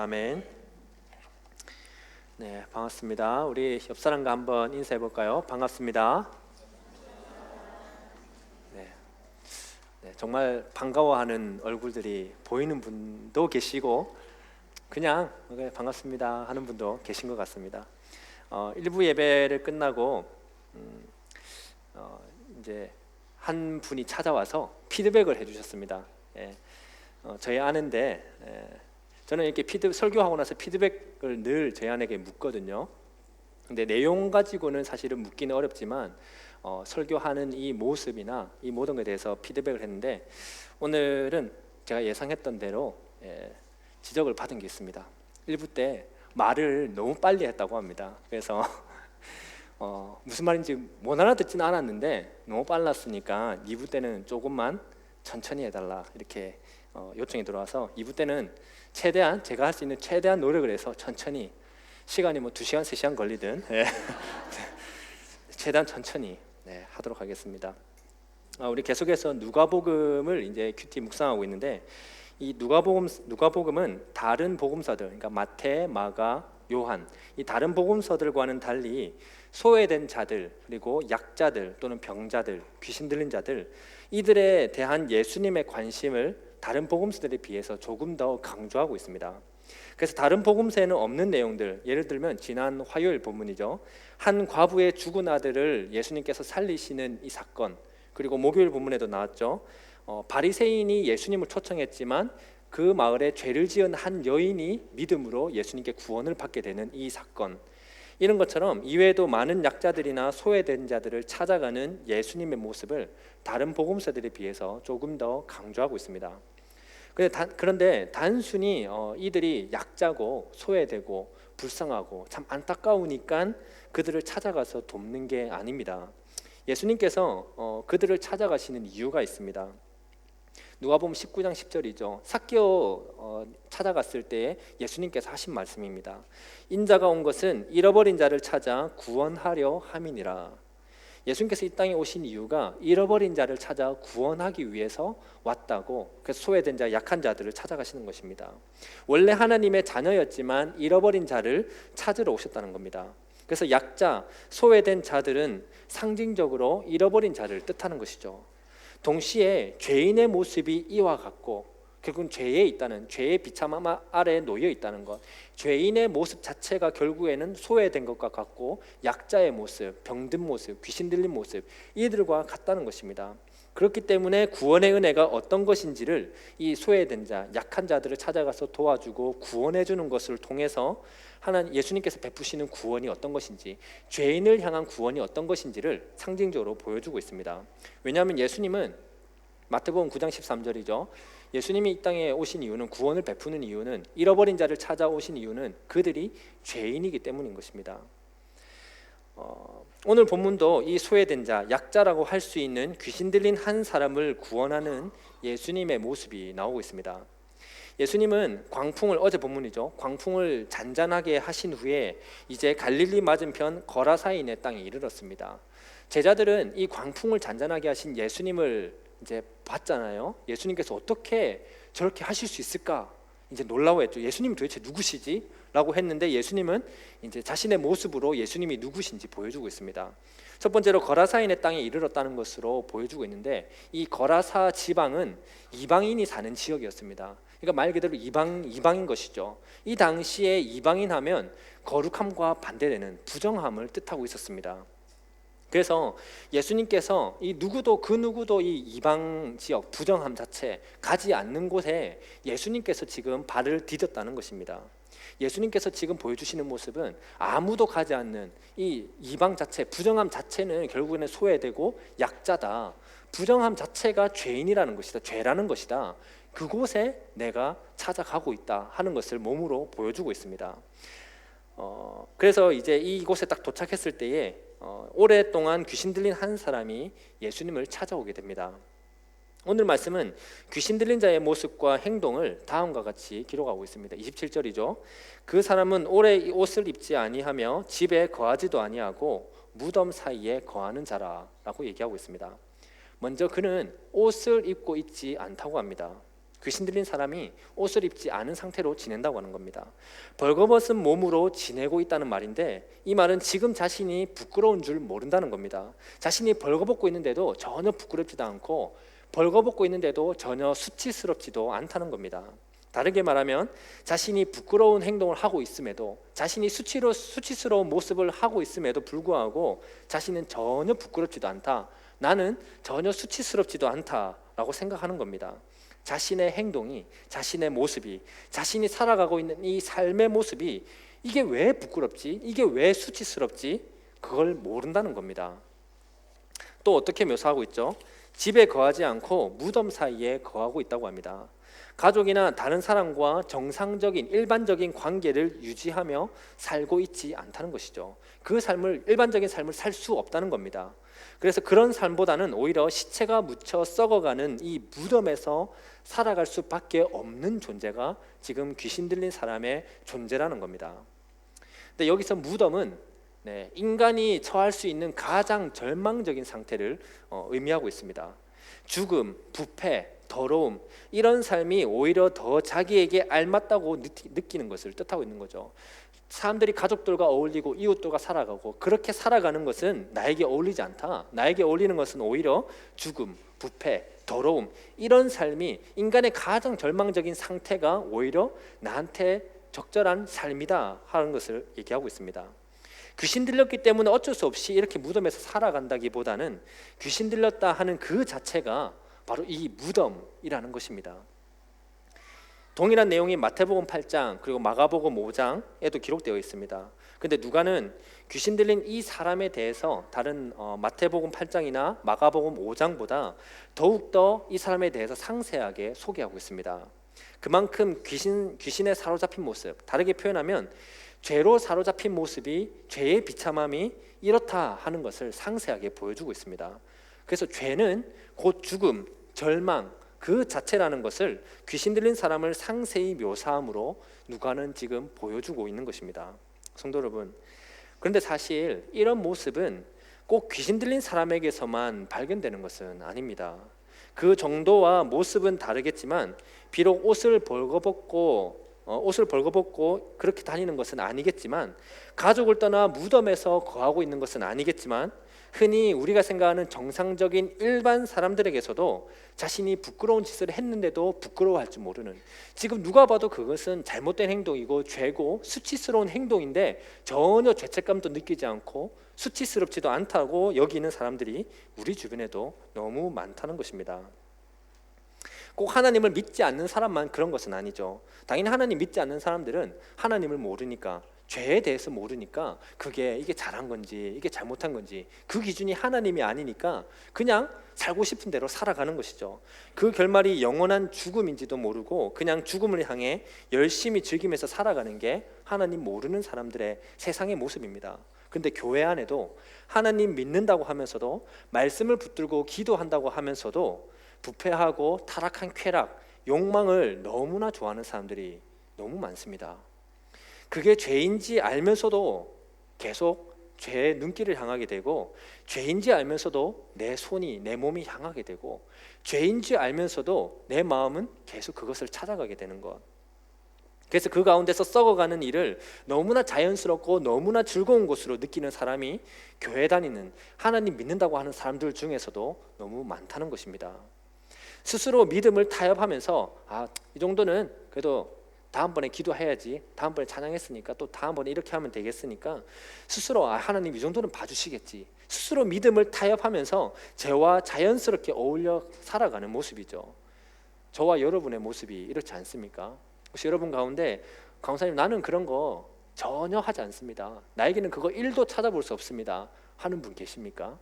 아멘. 네, 반갑습니다. 우리 옆 사람과 한번 인사해 볼까요? 반갑습니다. 네, 정말 반가워하는 얼굴들이 보이는 분도 계시고 그냥 반갑습니다 하는 분도 계신 것 같습니다. 일부 예배를 끝나고 이제 한 분이 찾아와서 피드백을 해주셨습니다. 예, 저희 아는데 저는 이렇게 설교하고 나서 피드백을 늘 저희 아내에게 묻거든요. 근데 내용 가지고는 사실은 묻기는 어렵지만 설교하는 이 모습이나 이 모든 것에 대해서 피드백을 했는데 오늘은 제가 예상했던 대로 지적을 받은 게 있습니다. 1부 때 말을 너무 빨리 했다고 합니다. 그래서 무슨 말인지 못 알아듣지는 않았는데 너무 빨랐으니까 2부 때는 조금만 천천히 해달라 이렇게 요청이 들어와서 2부 때는 최대한 제가 할 수 있는 최대한 노력을 해서 천천히 시간이 뭐 2시간, 3시간 걸리든 최대한 천천히 하도록 하겠습니다. 우리 계속해서 누가복음을 이제 큐티 묵상하고 있는데 이 누가복음은 다른 복음서들, 그러니까 마태, 마가, 요한 이 다른 복음서들과는 달리 소외된 자들 그리고 약자들 또는 병자들, 귀신 들린 자들 이들에 대한 예수님의 관심을 다른 복음서들에 비해서 조금 더 강조하고 있습니다. 그래서 다른 복음서에는 없는 내용들, 예를 들면 지난 화요일 본문이죠. 한 과부의 죽은 아들을 예수님께서 살리시는 이 사건, 그리고 목요일 본문에도 나왔죠. 바리새인이 예수님을 초청했지만 그 마을에 죄를 지은 한 여인이 믿음으로 예수님께 구원을 받게 되는 이 사건, 이런 것처럼 이외에도 많은 약자들이나 소외된 자들을 찾아가는 예수님의 모습을 다른 복음서들에 비해서 조금 더 강조하고 있습니다. 그런데 단순히 이들이 약자고 소외되고 불쌍하고 참 안타까우니까 그들을 찾아가서 돕는 게 아닙니다. 예수님께서 그들을 찾아가시는 이유가 있습니다. 누가복음 19장 10절이죠. 삭개오 찾아갔을 때 예수님께서 하신 말씀입니다. 인자가 온 것은 잃어버린 자를 찾아 구원하려 함이니라. 예수님께서 이 땅에 오신 이유가 잃어버린 자를 찾아 구원하기 위해서 왔다고, 그래서 소외된 자, 약한 자들을 찾아가시는 것입니다. 원래 하나님의 자녀였지만 잃어버린 자를 찾으러 오셨다는 겁니다. 그래서 약자, 소외된 자들은 상징적으로 잃어버린 자를 뜻하는 것이죠. 동시에 죄인의 모습이 이와 같고 결국은 죄에 있다는, 죄의 비참 아래에 놓여 있다는 것, 죄인의 모습 자체가 결국에는 소외된 것과 같고 약자의 모습, 병든 모습, 귀신 들린 모습, 이들과 같다는 것입니다. 그렇기 때문에 구원의 은혜가 어떤 것인지를 이 소외된 자, 약한 자들을 찾아가서 도와주고 구원해 주는 것을 통해서 하나님 예수님께서 베푸시는 구원이 어떤 것인지, 죄인을 향한 구원이 어떤 것인지를 상징적으로 보여주고 있습니다. 왜냐하면 예수님은 마태복음 9장 13절이죠. 예수님이 이 땅에 오신 이유는, 구원을 베푸는 이유는, 잃어버린 자를 찾아오신 이유는 그들이 죄인이기 때문인 것입니다. 오늘 본문도 이 소외된 자, 약자라고 할 수 있는 귀신 들린 한 사람을 구원하는 예수님의 모습이 나오고 있습니다. 예수님은 광풍을, 어제 본문이죠, 광풍을 잔잔하게 하신 후에 이제 갈릴리 맞은편 거라사인의 땅에 이르렀습니다. 제자들은 이 광풍을 잔잔하게 하신 예수님을 이제 봤잖아요. 예수님께서 어떻게 저렇게 하실 수 있을까 이제 놀라워했죠. 예수님 도대체 누구시지? 라고 했는데 예수님은 이제 자신의 모습으로 예수님이 누구신지 보여주고 있습니다. 첫 번째로 거라사인의 땅에 이르렀다는 것으로 보여주고 있는데, 이 거라사 지방은 이방인이 사는 지역이었습니다. 그러니까 말 그대로 이방인 것이죠. 이 당시에 이방인 하면 거룩함과 반대되는 부정함을 뜻하고 있었습니다. 그래서 예수님께서 그 누구도 이 이방 지역, 부정함 자체 가지 않는 곳에 예수님께서 지금 발을 디뎠다는 것입니다. 예수님께서 지금 보여주시는 모습은 아무도 가지 않는 이 이방 자체, 부정함 자체는 결국에는 소외되고 약자다, 부정함 자체가 죄인이라는 것이다, 죄라는 것이다, 그곳에 내가 찾아가고 있다 하는 것을 몸으로 보여주고 있습니다. 그래서 이제 이곳에 딱 도착했을 때에 오랫동안 귀신 들린 한 사람이 예수님을 찾아오게 됩니다. 오늘 말씀은 귀신 들린 자의 모습과 행동을 다음과 같이 기록하고 있습니다. 27절이죠. 그 사람은 오래 옷을 입지 아니하며 집에 거하지도 아니하고 무덤 사이에 거하는 자라라고 얘기하고 있습니다. 먼저 그는 옷을 입고 있지 않다고 합니다. 귀신 들린 사람이 옷을 입지 않은 상태로 지낸다고 하는 겁니다. 벌거벗은 몸으로 지내고 있다는 말인데, 이 말은 지금 자신이 부끄러운 줄 모른다는 겁니다. 자신이 벌거벗고 있는데도 전혀 부끄럽지도 않고, 벌거벗고 있는데도 전혀 수치스럽지도 않다는 겁니다. 다르게 말하면 자신이 부끄러운 행동을 하고 있음에도, 자신이 수치스러운 모습을 하고 있음에도 불구하고 자신은 전혀 부끄럽지도 않다, 나는 전혀 수치스럽지도 않다라고 생각하는 겁니다. 자신의 행동이, 자신의 모습이, 자신이 살아가고 있는 이 삶의 모습이 이게 왜 부끄럽지? 이게 왜 수치스럽지? 그걸 모른다는 겁니다. 또 어떻게 묘사하고 있죠? 집에 거하지 않고 무덤 사이에 거하고 있다고 합니다. 가족이나 다른 사람과 정상적인 일반적인 관계를 유지하며 살고 있지 않다는 것이죠. 그 삶을, 일반적인 삶을 살 수 없다는 겁니다. 그래서 그런 삶보다는 오히려 시체가 묻혀 썩어가는 이 무덤에서 살아갈 수밖에 없는 존재가 지금 귀신 들린 사람의 존재라는 겁니다. 근데 여기서 무덤은 인간이 처할 수 있는 가장 절망적인 상태를 의미하고 있습니다. 죽음, 부패, 더러움, 이런 삶이 오히려 더 자기에게 알맞다고 느끼는 것을 뜻하고 있는 거죠. 사람들이 가족들과 어울리고 이웃들과 살아가고 그렇게 살아가는 것은 나에게 어울리지 않다. 나에게 어울리는 것은 오히려 죽음, 부패, 더러움, 이런 삶이 인간의 가장 절망적인 상태가 오히려 나한테 적절한 삶이다 하는 것을 얘기하고 있습니다. 귀신 들렸기 때문에 어쩔 수 없이 이렇게 무덤에서 살아간다기보다는 귀신 들렸다 하는 그 자체가 바로 이 무덤이라는 것입니다. 동일한 내용이 마태복음 8장 그리고 마가복음 5장에도 기록되어 있습니다. 근데 누가는 귀신 들린 이 사람에 대해서 다른 마태복음 8장이나 마가복음 5장보다 더욱더 이 사람에 대해서 상세하게 소개하고 있습니다. 그만큼 귀신에 사로잡힌 모습, 다르게 표현하면 죄로 사로잡힌 모습이, 죄의 비참함이 이렇다 하는 것을 상세하게 보여주고 있습니다. 그래서 죄는 곧 죽음, 절망 그 자체라는 것을 귀신 들린 사람을 상세히 묘사함으로 누가는 지금 보여주고 있는 것입니다. 성도 여러분, 그런데 사실 이런 모습은 꼭 귀신 들린 사람에게서만 발견되는 것은 아닙니다. 그 정도와 모습은 다르겠지만 비록 옷을 벌거벗고 그렇게 다니는 것은 아니겠지만, 가족을 떠나 무덤에서 거하고 있는 것은 아니겠지만, 흔히 우리가 생각하는 정상적인 일반 사람들에게서도 자신이 부끄러운 짓을 했는데도 부끄러워할 줄 모르는, 지금 누가 봐도 그것은 잘못된 행동이고 죄고 수치스러운 행동인데 전혀 죄책감도 느끼지 않고 수치스럽지도 않다고 여기는 사람들이 우리 주변에도 너무 많다는 것입니다. 꼭 하나님을 믿지 않는 사람만 그런 것은 아니죠. 당연히 하나님 믿지 않는 사람들은 하나님을 모르니까, 죄에 대해서 모르니까 이게 잘한 건지 이게 잘못한 건지 그 기준이 하나님이 아니니까 그냥 살고 싶은 대로 살아가는 것이죠. 그 결말이 영원한 죽음인지도 모르고 그냥 죽음을 향해 열심히 즐기면서 살아가는 게 하나님 모르는 사람들의 세상의 모습입니다. 근데 교회 안에도 하나님 믿는다고 하면서도, 말씀을 붙들고 기도한다고 하면서도 부패하고 타락한 쾌락, 욕망을 너무나 좋아하는 사람들이 너무 많습니다. 그게 죄인지 알면서도 계속 죄의 눈길을 향하게 되고, 죄인지 알면서도 내 손이, 내 몸이 향하게 되고, 죄인지 알면서도 내 마음은 계속 그것을 찾아가게 되는 것. 그래서 그 가운데서 썩어가는 일을 너무나 자연스럽고 너무나 즐거운 것으로 느끼는 사람이 교회 다니는, 하나님 믿는다고 하는 사람들 중에서도 너무 많다는 것입니다. 스스로 믿음을 타협하면서 이 정도는 그래도 다음번에 기도해야지, 다음번에 찬양했으니까 또 다음번에 이렇게 하면 되겠으니까 스스로 하나님 이 정도는 봐주시겠지, 스스로 믿음을 타협하면서 죄와 자연스럽게 어울려 살아가는 모습이죠. 저와 여러분의 모습이 이렇지 않습니까? 혹시 여러분 가운데 강사님 나는 그런 거 전혀 하지 않습니다, 나에게는 그거 1도 찾아볼 수 없습니다 하는 분 계십니까?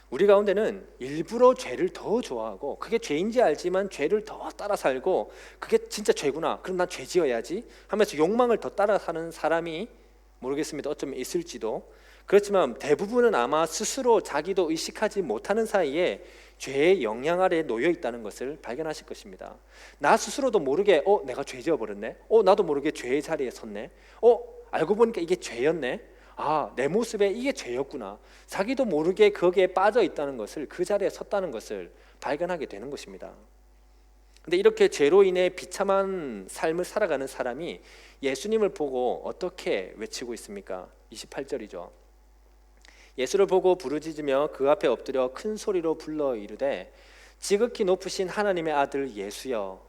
우리 가운데는 일부러 죄를 더 좋아하고, 그게 죄인지 알지만 죄를 더 따라 살고, 그게 진짜 죄구나, 그럼 난 죄 지어야지 하면서 욕망을 더 따라 사는 사람이 모르겠습니다, 어쩌면 있을지도. 그렇지만 대부분은 아마 스스로 자기도 의식하지 못하는 사이에 죄의 영향 아래에 놓여 있다는 것을 발견하실 것입니다. 나 스스로도 모르게 내가 죄 지어버렸네, 나도 모르게 죄의 자리에 섰네, 알고 보니까 이게 죄였네, 내 모습에 이게 죄였구나, 자기도 모르게 거기에 빠져 있다는 것을, 그 자리에 섰다는 것을 발견하게 되는 것입니다. 근데 이렇게 죄로 인해 비참한 삶을 살아가는 사람이 예수님을 보고 어떻게 외치고 있습니까? 28절이죠. 예수를 보고 부르짖으며 그 앞에 엎드려 큰 소리로 불러 이르되 지극히 높으신 하나님의 아들 예수여,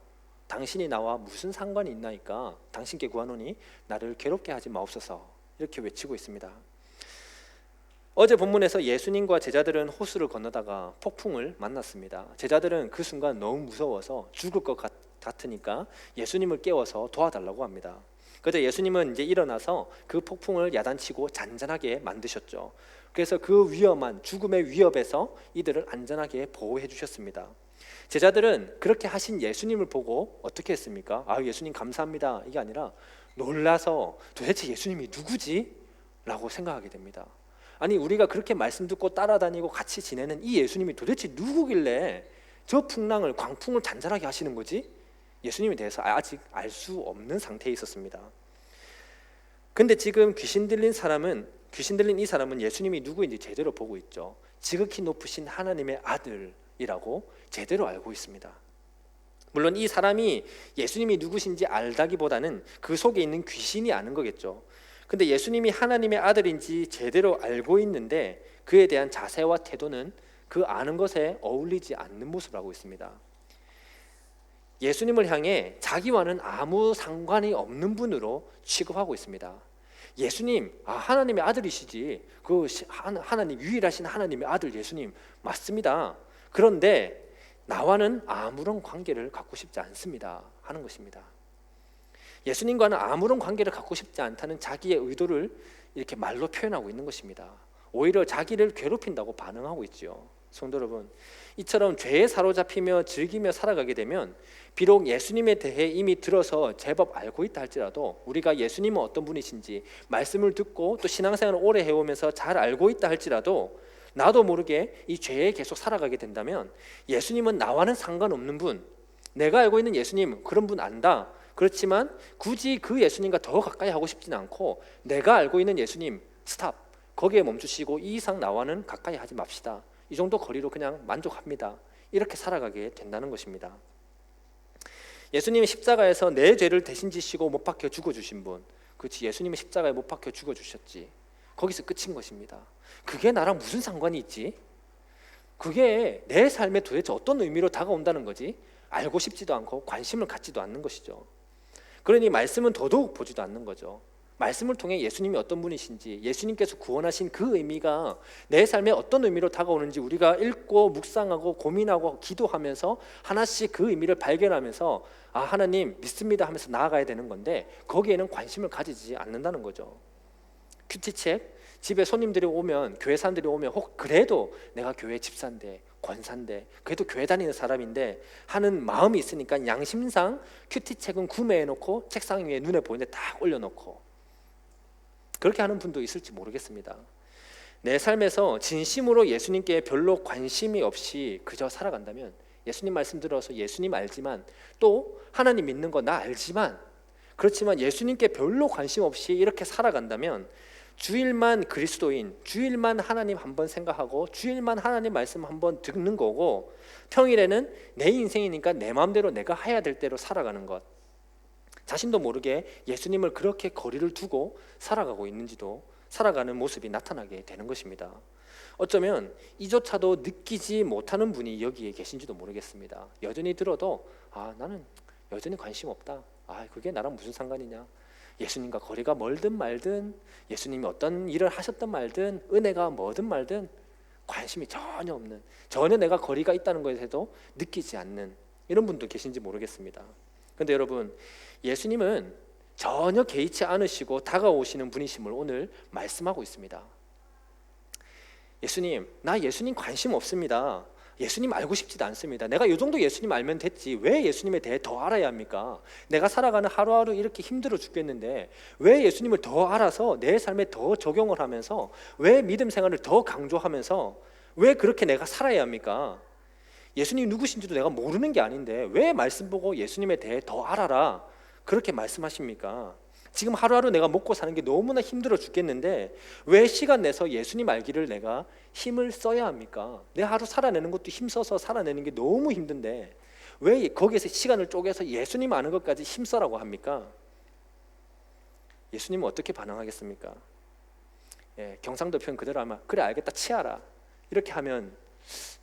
당신이 나와 무슨 상관이 있나이까? 당신께 구하노니 나를 괴롭게 하지 마옵소서. 이렇게 외치고 있습니다. 어제 본문에서 예수님과 제자들은 호수를 건너다가 폭풍을 만났습니다. 제자들은 그 순간 너무 무서워서 죽을 것 같으니까 예수님을 깨워서 도와달라고 합니다. 그런데 예수님은 이제 일어나서 그 폭풍을 야단치고 잔잔하게 만드셨죠. 그래서 그 위험한 죽음의 위협에서 이들을 안전하게 보호해 주셨습니다. 제자들은 그렇게 하신 예수님을 보고 어떻게 했습니까? 아, 예수님 감사합니다. 이게 아니라 놀라서 도대체 예수님이 누구지? 라고 생각하게 됩니다. 아니, 우리가 그렇게 말씀 듣고 따라다니고 같이 지내는 이 예수님이 도대체 누구길래 저 풍랑을, 광풍을 잔잔하게 하시는 거지? 예수님에 대해서 아직 알 수 없는 상태에 있었습니다. 근데 지금 귀신 들린 이 사람은 예수님이 누구인지 제대로 보고 있죠. 지극히 높으신 하나님의 아들이라고 제대로 알고 있습니다. 물론 이 사람이 예수님이 누구신지 알다기보다는 그 속에 있는 귀신이 아는 거겠죠. 근데 예수님이 하나님의 아들인지 제대로 알고 있는데 그에 대한 자세와 태도는 그 아는 것에 어울리지 않는 모습을 하고 있습니다. 예수님을 향해 자기와는 아무 상관이 없는 분으로 취급하고 있습니다. 예수님, 하나님의 아들이시지. 하나님, 유일하신 하나님의 아들 예수님 맞습니다. 그런데 나와는 아무런 관계를 갖고 싶지 않습니다 하는 것입니다. 예수님과는 아무런 관계를 갖고 싶지 않다는 자기의 의도를 이렇게 말로 표현하고 있는 것입니다. 오히려 자기를 괴롭힌다고 반응하고 있죠. 성도 여러분, 이처럼 죄에 사로잡히며 즐기며 살아가게 되면 비록 예수님에 대해 이미 들어서 제법 알고 있다 할지라도, 우리가 예수님은 어떤 분이신지 말씀을 듣고 또 신앙생활을 오래 해오면서 잘 알고 있다 할지라도 나도 모르게 이 죄에 계속 살아가게 된다면 예수님은 나와는 상관없는 분, 내가 알고 있는 예수님 그런 분 안다. 그렇지만 굳이 그 예수님과 더 가까이 하고 싶지는 않고 내가 알고 있는 예수님 스탑, 거기에 멈추시고 이 이상 나와는 가까이 하지 맙시다. 이 정도 거리로 그냥 만족합니다. 이렇게 살아가게 된다는 것입니다. 예수님이 십자가에서 내 죄를 대신 지시고 못 박혀 죽어주신 분, 그렇지, 예수님이 십자가에 못 박혀 죽어주셨지. 거기서 끝인 것입니다. 그게 나랑 무슨 상관이 있지? 그게 내 삶에 도대체 어떤 의미로 다가온다는 거지? 알고 싶지도 않고 관심을 갖지도 않는 것이죠. 그러니 말씀은 더더욱 보지도 않는 거죠. 말씀을 통해 예수님이 어떤 분이신지, 예수님께서 구원하신 그 의미가 내 삶에 어떤 의미로 다가오는지 우리가 읽고 묵상하고 고민하고 기도하면서 하나씩 그 의미를 발견하면서 하나님 믿습니다 하면서 나아가야 되는 건데 거기에는 관심을 가지지 않는다는 거죠. 큐티책, 집에 손님들이 오면, 교회 사람들이 오면 혹 그래도 내가 교회 집사인데 권사인데 그래도 교회 다니는 사람인데 하는 마음이 있으니까 양심상 큐티책은 구매해놓고 책상 위에 눈에 보이는데 딱 올려놓고 그렇게 하는 분도 있을지 모르겠습니다. 내 삶에서 진심으로 예수님께 별로 관심이 없이 그저 살아간다면, 예수님 말씀 들어서 예수님 알지만 또 하나님 믿는 거 나 알지만 그렇지만 예수님께 별로 관심 없이 이렇게 살아간다면 주일만 그리스도인, 주일만 하나님 한번 생각하고 주일만 하나님 말씀 한번 듣는 거고 평일에는 내 인생이니까 내 마음대로 내가 해야 될 대로 살아가는 것, 자신도 모르게 예수님을 그렇게 거리를 두고 살아가고 있는지도, 살아가는 모습이 나타나게 되는 것입니다. 어쩌면 이조차도 느끼지 못하는 분이 여기에 계신지도 모르겠습니다. 여전히 들어도 나는 여전히 관심 없다. 그게 나랑 무슨 상관이냐. 예수님과 거리가 멀든 말든, 예수님이 어떤 일을 하셨든 말든, 은혜가 뭐든 말든 관심이 전혀 없는, 전혀 내가 거리가 있다는 것에도 느끼지 않는 이런 분도 계신지 모르겠습니다. 그런데 여러분, 예수님은 전혀 개의치 않으시고 다가오시는 분이심을 오늘 말씀하고 있습니다. 예수님, 나 예수님 관심 없습니다. 예수님 알고 싶지도 않습니다. 내가 이 정도 예수님 알면 됐지 왜 예수님에 대해 더 알아야 합니까? 내가 살아가는 하루하루 이렇게 힘들어 죽겠는데 왜 예수님을 더 알아서 내 삶에 더 적용을 하면서, 왜 믿음 생활을 더 강조하면서 왜 그렇게 내가 살아야 합니까? 예수님 누구신지도 내가 모르는 게 아닌데 왜 말씀 보고 예수님에 대해 더 알아라 그렇게 말씀하십니까? 지금 하루하루 내가 먹고 사는 게 너무나 힘들어 죽겠는데 왜 시간 내서 예수님 알기를 내가 힘을 써야 합니까? 내 하루 살아내는 것도 힘써서 살아내는 게 너무 힘든데 왜 거기에서 시간을 쪼개서 예수님 아는 것까지 힘써라고 합니까? 예수님은 어떻게 반응하겠습니까? 경상도 표현 그대로 하면 그래 알겠다 치아라 이렇게 하면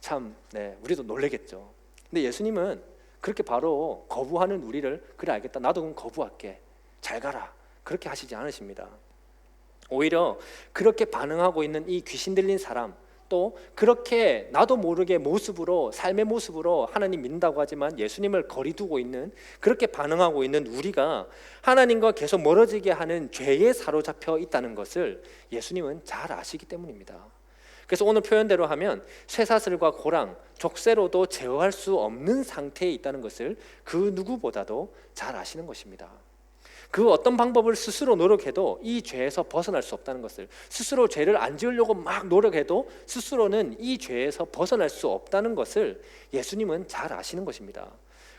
참 우리도 놀라겠죠. 근데 예수님은 그렇게 바로 거부하는 우리를 그래 알겠다 나도 그럼 거부할게 잘 가라 그렇게 하시지 않으십니다. 오히려 그렇게 반응하고 있는 이 귀신 들린 사람, 또 그렇게 나도 모르게 모습으로 삶의 모습으로 하나님 믿는다고 하지만 예수님을 거리두고 있는, 그렇게 반응하고 있는 우리가 하나님과 계속 멀어지게 하는 죄에 사로잡혀 있다는 것을 예수님은 잘 아시기 때문입니다. 그래서 오늘 표현대로 하면 쇠사슬과 고랑, 족쇄로도 제어할 수 없는 상태에 있다는 것을 그 누구보다도 잘 아시는 것입니다. 그 어떤 방법을 스스로 노력해도 이 죄에서 벗어날 수 없다는 것을, 스스로 죄를 안 지으려고 막 노력해도 스스로는 이 죄에서 벗어날 수 없다는 것을 예수님은 잘 아시는 것입니다.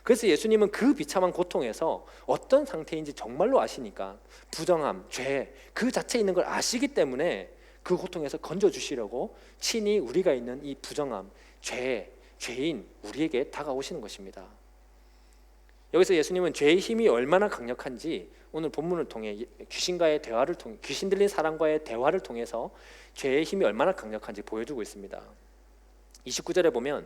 그래서 예수님은 그 비참한 고통에서 어떤 상태인지 정말로 아시니까 부정함, 죄 그 자체에 있는 걸 아시기 때문에 그 고통에서 건져주시려고 친히 우리가 있는 이 부정함, 죄인 우리에게 다가오시는 것입니다. 여기서 예수님은 죄의 힘이 얼마나 강력한지 오늘 본문을 통해 귀신과의 대화를 통해, 귀신 들린 사람과의 대화를 통해서 죄의 힘이 얼마나 강력한지 보여주고 있습니다. 29절에 보면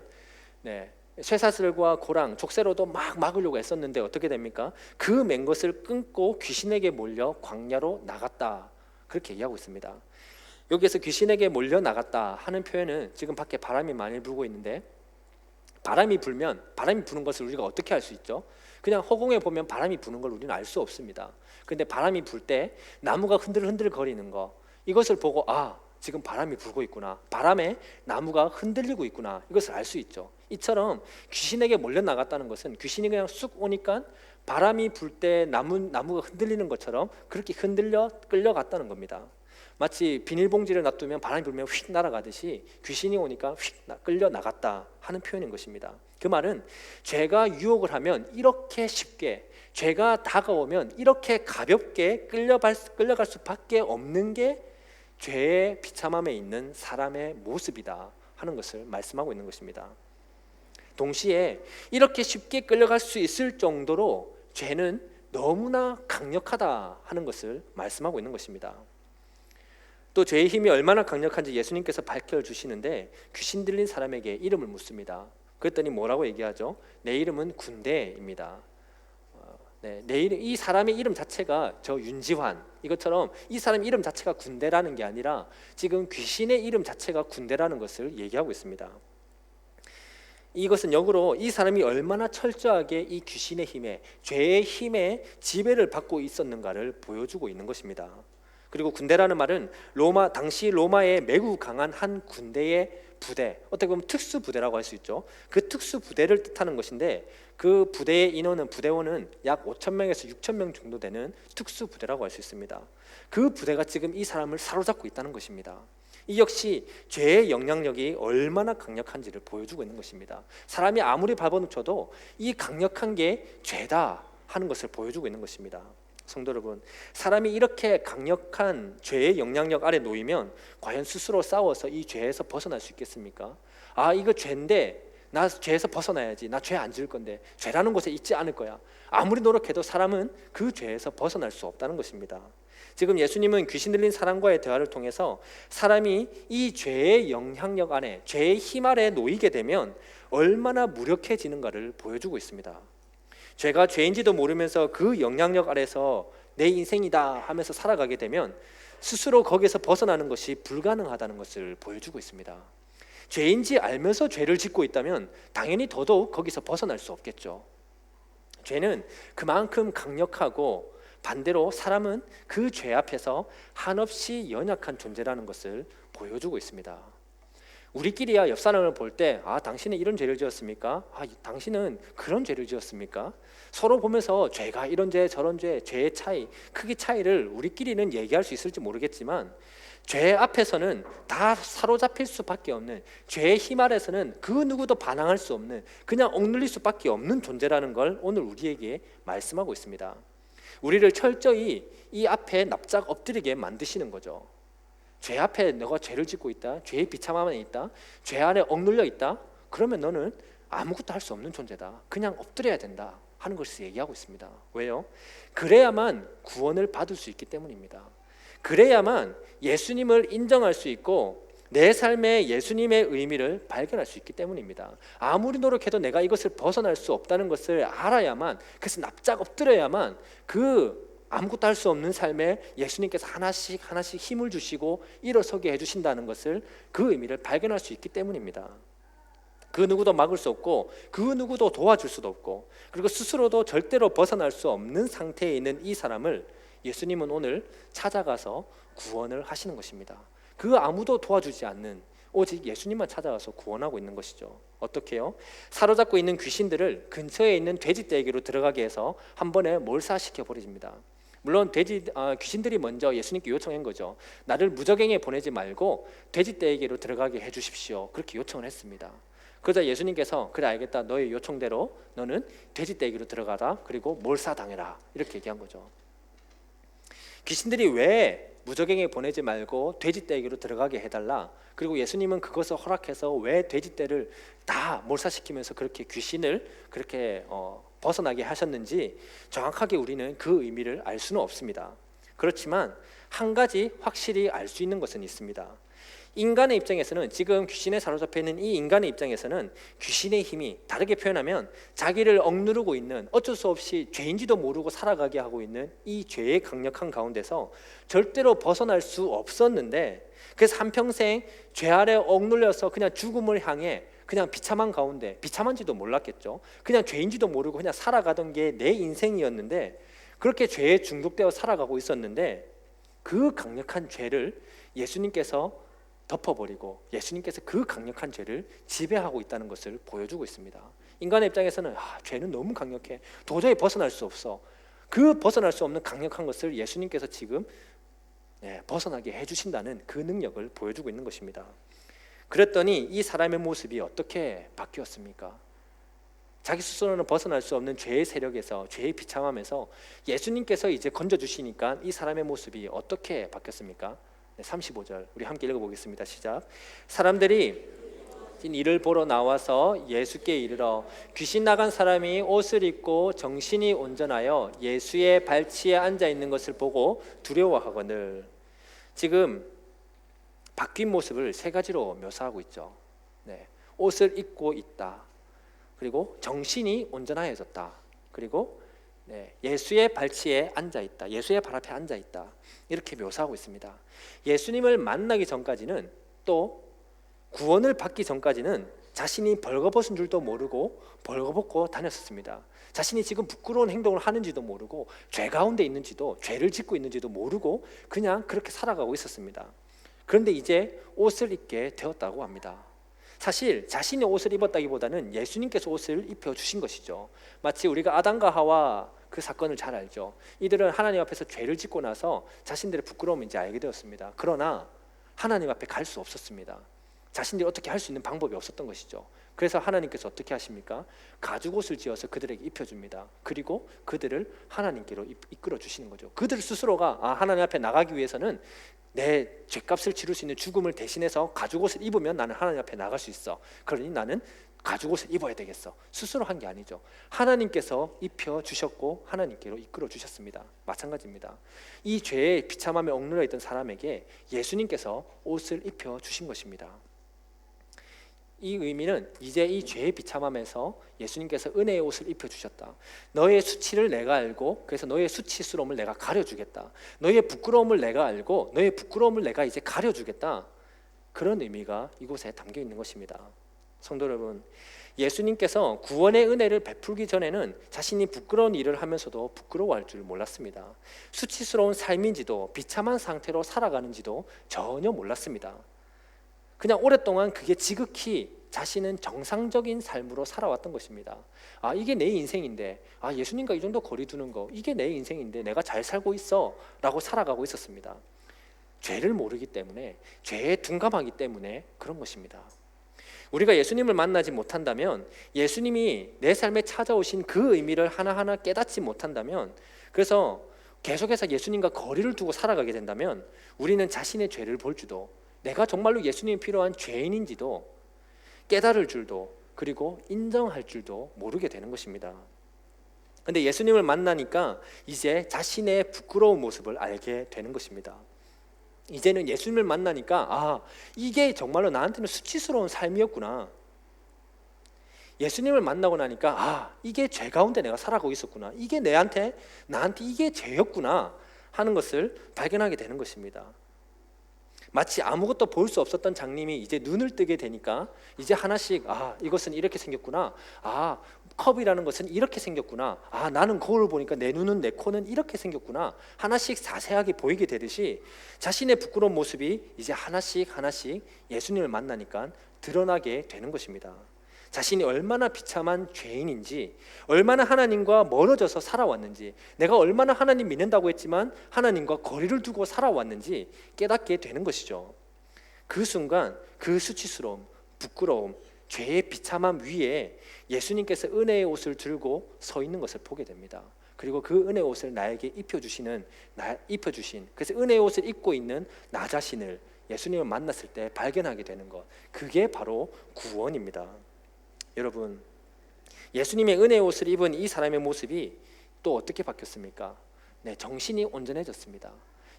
쇠사슬과 고랑, 족쇄로도 막 막으려고 애썼는데 어떻게 됩니까? 그 맨 것을 끊고 귀신에게 몰려 광야로 나갔다, 그렇게 얘기하고 있습니다. 여기에서 귀신에게 몰려 나갔다 하는 표현은 지금 밖에 바람이 많이 불고 있는데, 바람이 부는 것을 우리가 어떻게 알 수 있죠? 그냥 허공에 보면 바람이 부는 걸 우리는 알 수 없습니다. 그런데 바람이 불 때 나무가 흔들흔들 거리는 거, 이것을 보고 지금 바람이 불고 있구나, 바람에 나무가 흔들리고 있구나, 이것을 알 수 있죠. 이처럼 귀신에게 몰려 나갔다는 것은 귀신이 그냥 쑥 오니까 바람이 불 때 나무가 흔들리는 것처럼 그렇게 흔들려 끌려갔다는 겁니다. 마치 비닐봉지를 놔두면 바람이 불면 휙 날아가듯이 귀신이 오니까 휙 끌려 나갔다 하는 표현인 것입니다. 그 말은 죄가 유혹을 하면 이렇게 쉽게, 죄가 다가오면 이렇게 가볍게 끌려갈 수밖에 없는 게 죄의 비참함에 있는 사람의 모습이다 하는 것을 말씀하고 있는 것입니다. 동시에 이렇게 쉽게 끌려갈 수 있을 정도로 죄는 너무나 강력하다 하는 것을 말씀하고 있는 것입니다. 또 죄의 힘이 얼마나 강력한지 예수님께서 밝혀주시는데, 귀신 들린 사람에게 이름을 묻습니다. 그랬더니 뭐라고 얘기하죠? 내 이름은 군대입니다. 이 사람의 이름 자체가 저 윤지환, 이것처럼 이 사람의 이름 자체가 군대라는 게 아니라 지금 귀신의 이름 자체가 군대라는 것을 얘기하고 있습니다. 이것은 역으로 이 사람이 얼마나 철저하게 이 귀신의 힘에, 죄의 힘에 지배를 받고 있었는가를 보여주고 있는 것입니다. 그리고 군대라는 말은 당시 로마의 매우 강한 한 군대의 부대, 어떻게 보면 특수 부대라고 할 수 있죠. 그 특수 부대를 뜻하는 것인데, 그 부대의 부대원은 약 5,000명에서 6,000명 정도 되는 특수 부대라고 할 수 있습니다. 그 부대가 지금 이 사람을 사로잡고 있다는 것입니다. 이 역시 죄의 영향력이 얼마나 강력한지를 보여주고 있는 것입니다. 사람이 아무리 발버둥쳐도 이 강력한 게 죄다 하는 것을 보여주고 있는 것입니다. 성도 여러분, 사람이 이렇게 강력한 죄의 영향력 아래 놓이면 과연 스스로 싸워서 이 죄에서 벗어날 수 있겠습니까? 이거 죄인데 나 죄에서 벗어나야지, 나 죄 안 지을 건데, 죄라는 곳에 있지 않을 거야, 아무리 노력해도 사람은 그 죄에서 벗어날 수 없다는 것입니다. 지금 예수님은 귀신 들린 사람과의 대화를 통해서 사람이 이 죄의 영향력 안에, 죄의 힘 아래 놓이게 되면 얼마나 무력해지는가를 보여주고 있습니다. 죄가 죄인지도 모르면서 그 영향력 아래서 내 인생이다 하면서 살아가게 되면 스스로 거기에서 벗어나는 것이 불가능하다는 것을 보여주고 있습니다. 죄인지 알면서 죄를 짓고 있다면 당연히 더더욱 거기서 벗어날 수 없겠죠. 죄는 그만큼 강력하고, 반대로 사람은 그 죄 앞에서 한없이 연약한 존재라는 것을 보여주고 있습니다. 우리끼리야 옆 사람을 볼 때 당신은 이런 죄를 지었습니까? 당신은 그런 죄를 지었습니까? 서로 보면서 죄가 이런 죄 저런 죄, 죄의 차이, 크기 차이를 우리끼리는 얘기할 수 있을지 모르겠지만, 죄 앞에서는 다 사로잡힐 수밖에 없는, 죄의 힘 아래서는 그 누구도 반항할 수 없는, 그냥 억눌릴 수밖에 없는 존재라는 걸 오늘 우리에게 말씀하고 있습니다. 우리를 철저히 이 앞에 납작 엎드리게 만드시는 거죠. 죄 앞에 너가 죄를 짓고 있다, 죄의 비참함에 있다, 죄 안에 억눌려 있다, 그러면 너는 아무것도 할 수 없는 존재다. 그냥 엎드려야 된다 하는 것을 얘기하고 있습니다. 왜요? 그래야만 구원을 받을 수 있기 때문입니다. 그래야만 예수님을 인정할 수 있고 내 삶에 예수님의 의미를 발견할 수 있기 때문입니다. 아무리 노력해도 내가 이것을 벗어날 수 없다는 것을 알아야만, 그래서 납작 엎드려야만 그 아무것도 할 수 없는 삶에 예수님께서 하나씩 하나씩 힘을 주시고 일어서게 해주신다는 것을, 그 의미를 발견할 수 있기 때문입니다. 그 누구도 막을 수 없고 그 누구도 도와줄 수도 없고, 그리고 스스로도 절대로 벗어날 수 없는 상태에 있는 이 사람을 예수님은 오늘 찾아가서 구원을 하시는 것입니다. 그 아무도 도와주지 않는, 오직 예수님만 찾아가서 구원하고 있는 것이죠. 어떻게요? 사로잡고 있는 귀신들을 근처에 있는 돼지떼에게로 들어가게 해서 한 번에 몰사시켜 버립니다. 물론 귀신들이 먼저 예수님께 요청한 거죠. 나를 무저갱에 보내지 말고 돼지떼에게로 들어가게 해주십시오. 그렇게 요청을 했습니다. 그러자 예수님께서 그래 알겠다, 너의 요청대로 너는 돼지떼에게로 들어가라, 그리고 몰사당해라, 이렇게 얘기한 거죠. 귀신들이 왜 무저갱에 보내지 말고 돼지떼에게로 들어가게 해달라, 그리고 예수님은 그것을 허락해서 왜 돼지떼를 다 몰사시키면서 그렇게 귀신을 그렇게 벗어나게 하셨는지 정확하게 우리는 그 의미를 알 수는 없습니다. 그렇지만 한 가지 확실히 알 수 있는 것은 있습니다. 인간의 입장에서는, 지금 귀신에 사로잡혀 있는 이 인간의 입장에서는 귀신의 힘이, 다르게 표현하면 자기를 억누르고 있는, 어쩔 수 없이 죄인지도 모르고 살아가게 하고 있는 이 죄의 강력한 가운데서 절대로 벗어날 수 없었는데, 그래서 한평생 죄 아래 억눌려서 그냥 죽음을 향해 그냥 비참한 가운데, 비참한지도 몰랐겠죠. 그냥 죄인지도 모르고 그냥 살아가던 게 내 인생이었는데, 그렇게 죄에 중독되어 살아가고 있었는데 그 강력한 죄를 예수님께서 덮어버리고 예수님께서 그 강력한 죄를 지배하고 있다는 것을 보여주고 있습니다. 인간의 입장에서는 죄는 너무 강력해, 도저히 벗어날 수 없어. 그 벗어날 수 없는 강력한 것을 예수님께서 지금 벗어나게 해주신다는 그 능력을 보여주고 있는 것입니다. 그랬더니 이 사람의 모습이 어떻게 바뀌었습니까? 자기 스스로는 벗어날 수 없는 죄의 세력에서, 죄의 비참함에서 예수님께서 이제 건져주시니까 이 사람의 모습이 어떻게 바뀌었습니까? 35절 우리 함께 읽어보겠습니다. 시작. 사람들이 이를 보러 나와서 예수께 이르러 귀신 나간 사람이 옷을 입고 정신이 온전하여 예수의 발치에 앉아 있는 것을 보고 두려워하거늘. 지금 바뀐 모습을 세 가지로 묘사하고 있죠. 옷을 입고 있다, 그리고 정신이 온전하여졌다, 그리고 예수의 발치에 앉아 있다, 예수의 발 앞에 앉아 있다, 이렇게 묘사하고 있습니다. 예수님을 만나기 전까지는, 또 구원을 받기 전까지는 자신이 벌거벗은 줄도 모르고 벌거벗고 다녔었습니다. 자신이 지금 부끄러운 행동을 하는지도 모르고 죄 가운데 있는지도, 죄를 짓고 있는지도 모르고 그냥 그렇게 살아가고 있었습니다. 그런데 이제 옷을 입게 되었다고 합니다. 사실 자신의 옷을 입었다기보다는 예수님께서 옷을 입혀주신 것이죠. 마치 우리가 아담과 하와 그 사건을 잘 알죠. 이들은 하나님 앞에서 죄를 짓고 나서 자신들의 부끄러움을 이제 알게 되었습니다. 그러나 하나님 앞에 갈 수 없었습니다. 자신들이 어떻게 할 수 있는 방법이 없었던 것이죠. 그래서 하나님께서 어떻게 하십니까? 가죽옷을 지어서 그들에게 입혀줍니다. 그리고 그들을 하나님께로 이끌어 주시는 거죠. 그들 스스로가 하나님 앞에 나가기 위해서는 내 죄값을 치를 수 있는 죽음을 대신해서 가죽옷을 입으면 나는 하나님 앞에 나갈 수 있어, 그러니 나는 가죽옷을 입어야 되겠어, 스스로 한 게 아니죠. 하나님께서 입혀주셨고 하나님께로 이끌어 주셨습니다. 마찬가지입니다. 이 죄의 비참함에 억눌려 있던 사람에게 예수님께서 옷을 입혀주신 것입니다. 이 의미는 이제 이 죄의 비참함에서 예수님께서 은혜의 옷을 입혀주셨다. 너의 수치를 내가 알고 그래서 너의 수치스러움을 내가 가려주겠다. 너의 부끄러움을 내가 알고 너의 부끄러움을 내가 이제 가려주겠다. 그런 의미가 이곳에 담겨 있는 것입니다. 성도 여러분, 예수님께서 구원의 은혜를 베풀기 전에는 자신이 부끄러운 일을 하면서도 부끄러워할 줄 몰랐습니다. 수치스러운 삶인지도 비참한 상태로 살아가는지도 전혀 몰랐습니다. 그냥 오랫동안 그게 지극히 자신은 정상적인 삶으로 살아왔던 것입니다. 이게 내 인생인데, 예수님과 이 정도 거리 두는 거, 이게 내 인생인데 내가 잘 살고 있어 라고 살아가고 있었습니다. 죄를 모르기 때문에, 죄에 둔감하기 때문에 그런 것입니다. 우리가 예수님을 만나지 못한다면, 예수님이 내 삶에 찾아오신 그 의미를 하나하나 깨닫지 못한다면, 그래서 계속해서 예수님과 거리를 두고 살아가게 된다면 우리는 자신의 죄를 볼 줄도, 내가 정말로 예수님이 필요한 죄인인지도 깨달을 줄도, 그리고 인정할 줄도 모르게 되는 것입니다. 근데 예수님을 만나니까 이제 자신의 부끄러운 모습을 알게 되는 것입니다. 이제는 예수님을 만나니까 이게 정말로 나한테는 수치스러운 삶이었구나. 예수님을 만나고 나니까 이게 죄 가운데 내가 살아가고 있었구나. 이게 나한테 이게 죄였구나 하는 것을 발견하게 되는 것입니다. 마치 아무것도 볼 수 없었던 장님이 이제 눈을 뜨게 되니까 이제 하나씩 이것은 이렇게 생겼구나. 컵이라는 것은 이렇게 생겼구나. 나는 거울을 보니까 내 눈은 내 코는 이렇게 생겼구나. 하나씩 자세하게 보이게 되듯이 자신의 부끄러운 모습이 이제 하나씩 예수님을 만나니까 드러나게 되는 것입니다. 자신이 얼마나 비참한 죄인인지, 얼마나 하나님과 멀어져서 살아왔는지, 내가 얼마나 하나님 믿는다고 했지만 하나님과 거리를 두고 살아왔는지 깨닫게 되는 것이죠. 그 순간 그 수치스러움, 부끄러움, 죄의 비참함 위에 예수님께서 은혜의 옷을 들고 서 있는 것을 보게 됩니다. 그리고 그 은혜의 옷을 나에게 입혀주신, 그래서 은혜의 옷을 입고 있는 나 자신을 예수님을 만났을 때 발견하게 되는 것, 그게 바로 구원입니다. 여러분, 예수님의 은혜의 옷을 입은 이 사람의 모습이 또 어떻게 바뀌었습니까? 정신이 온전해졌습니다.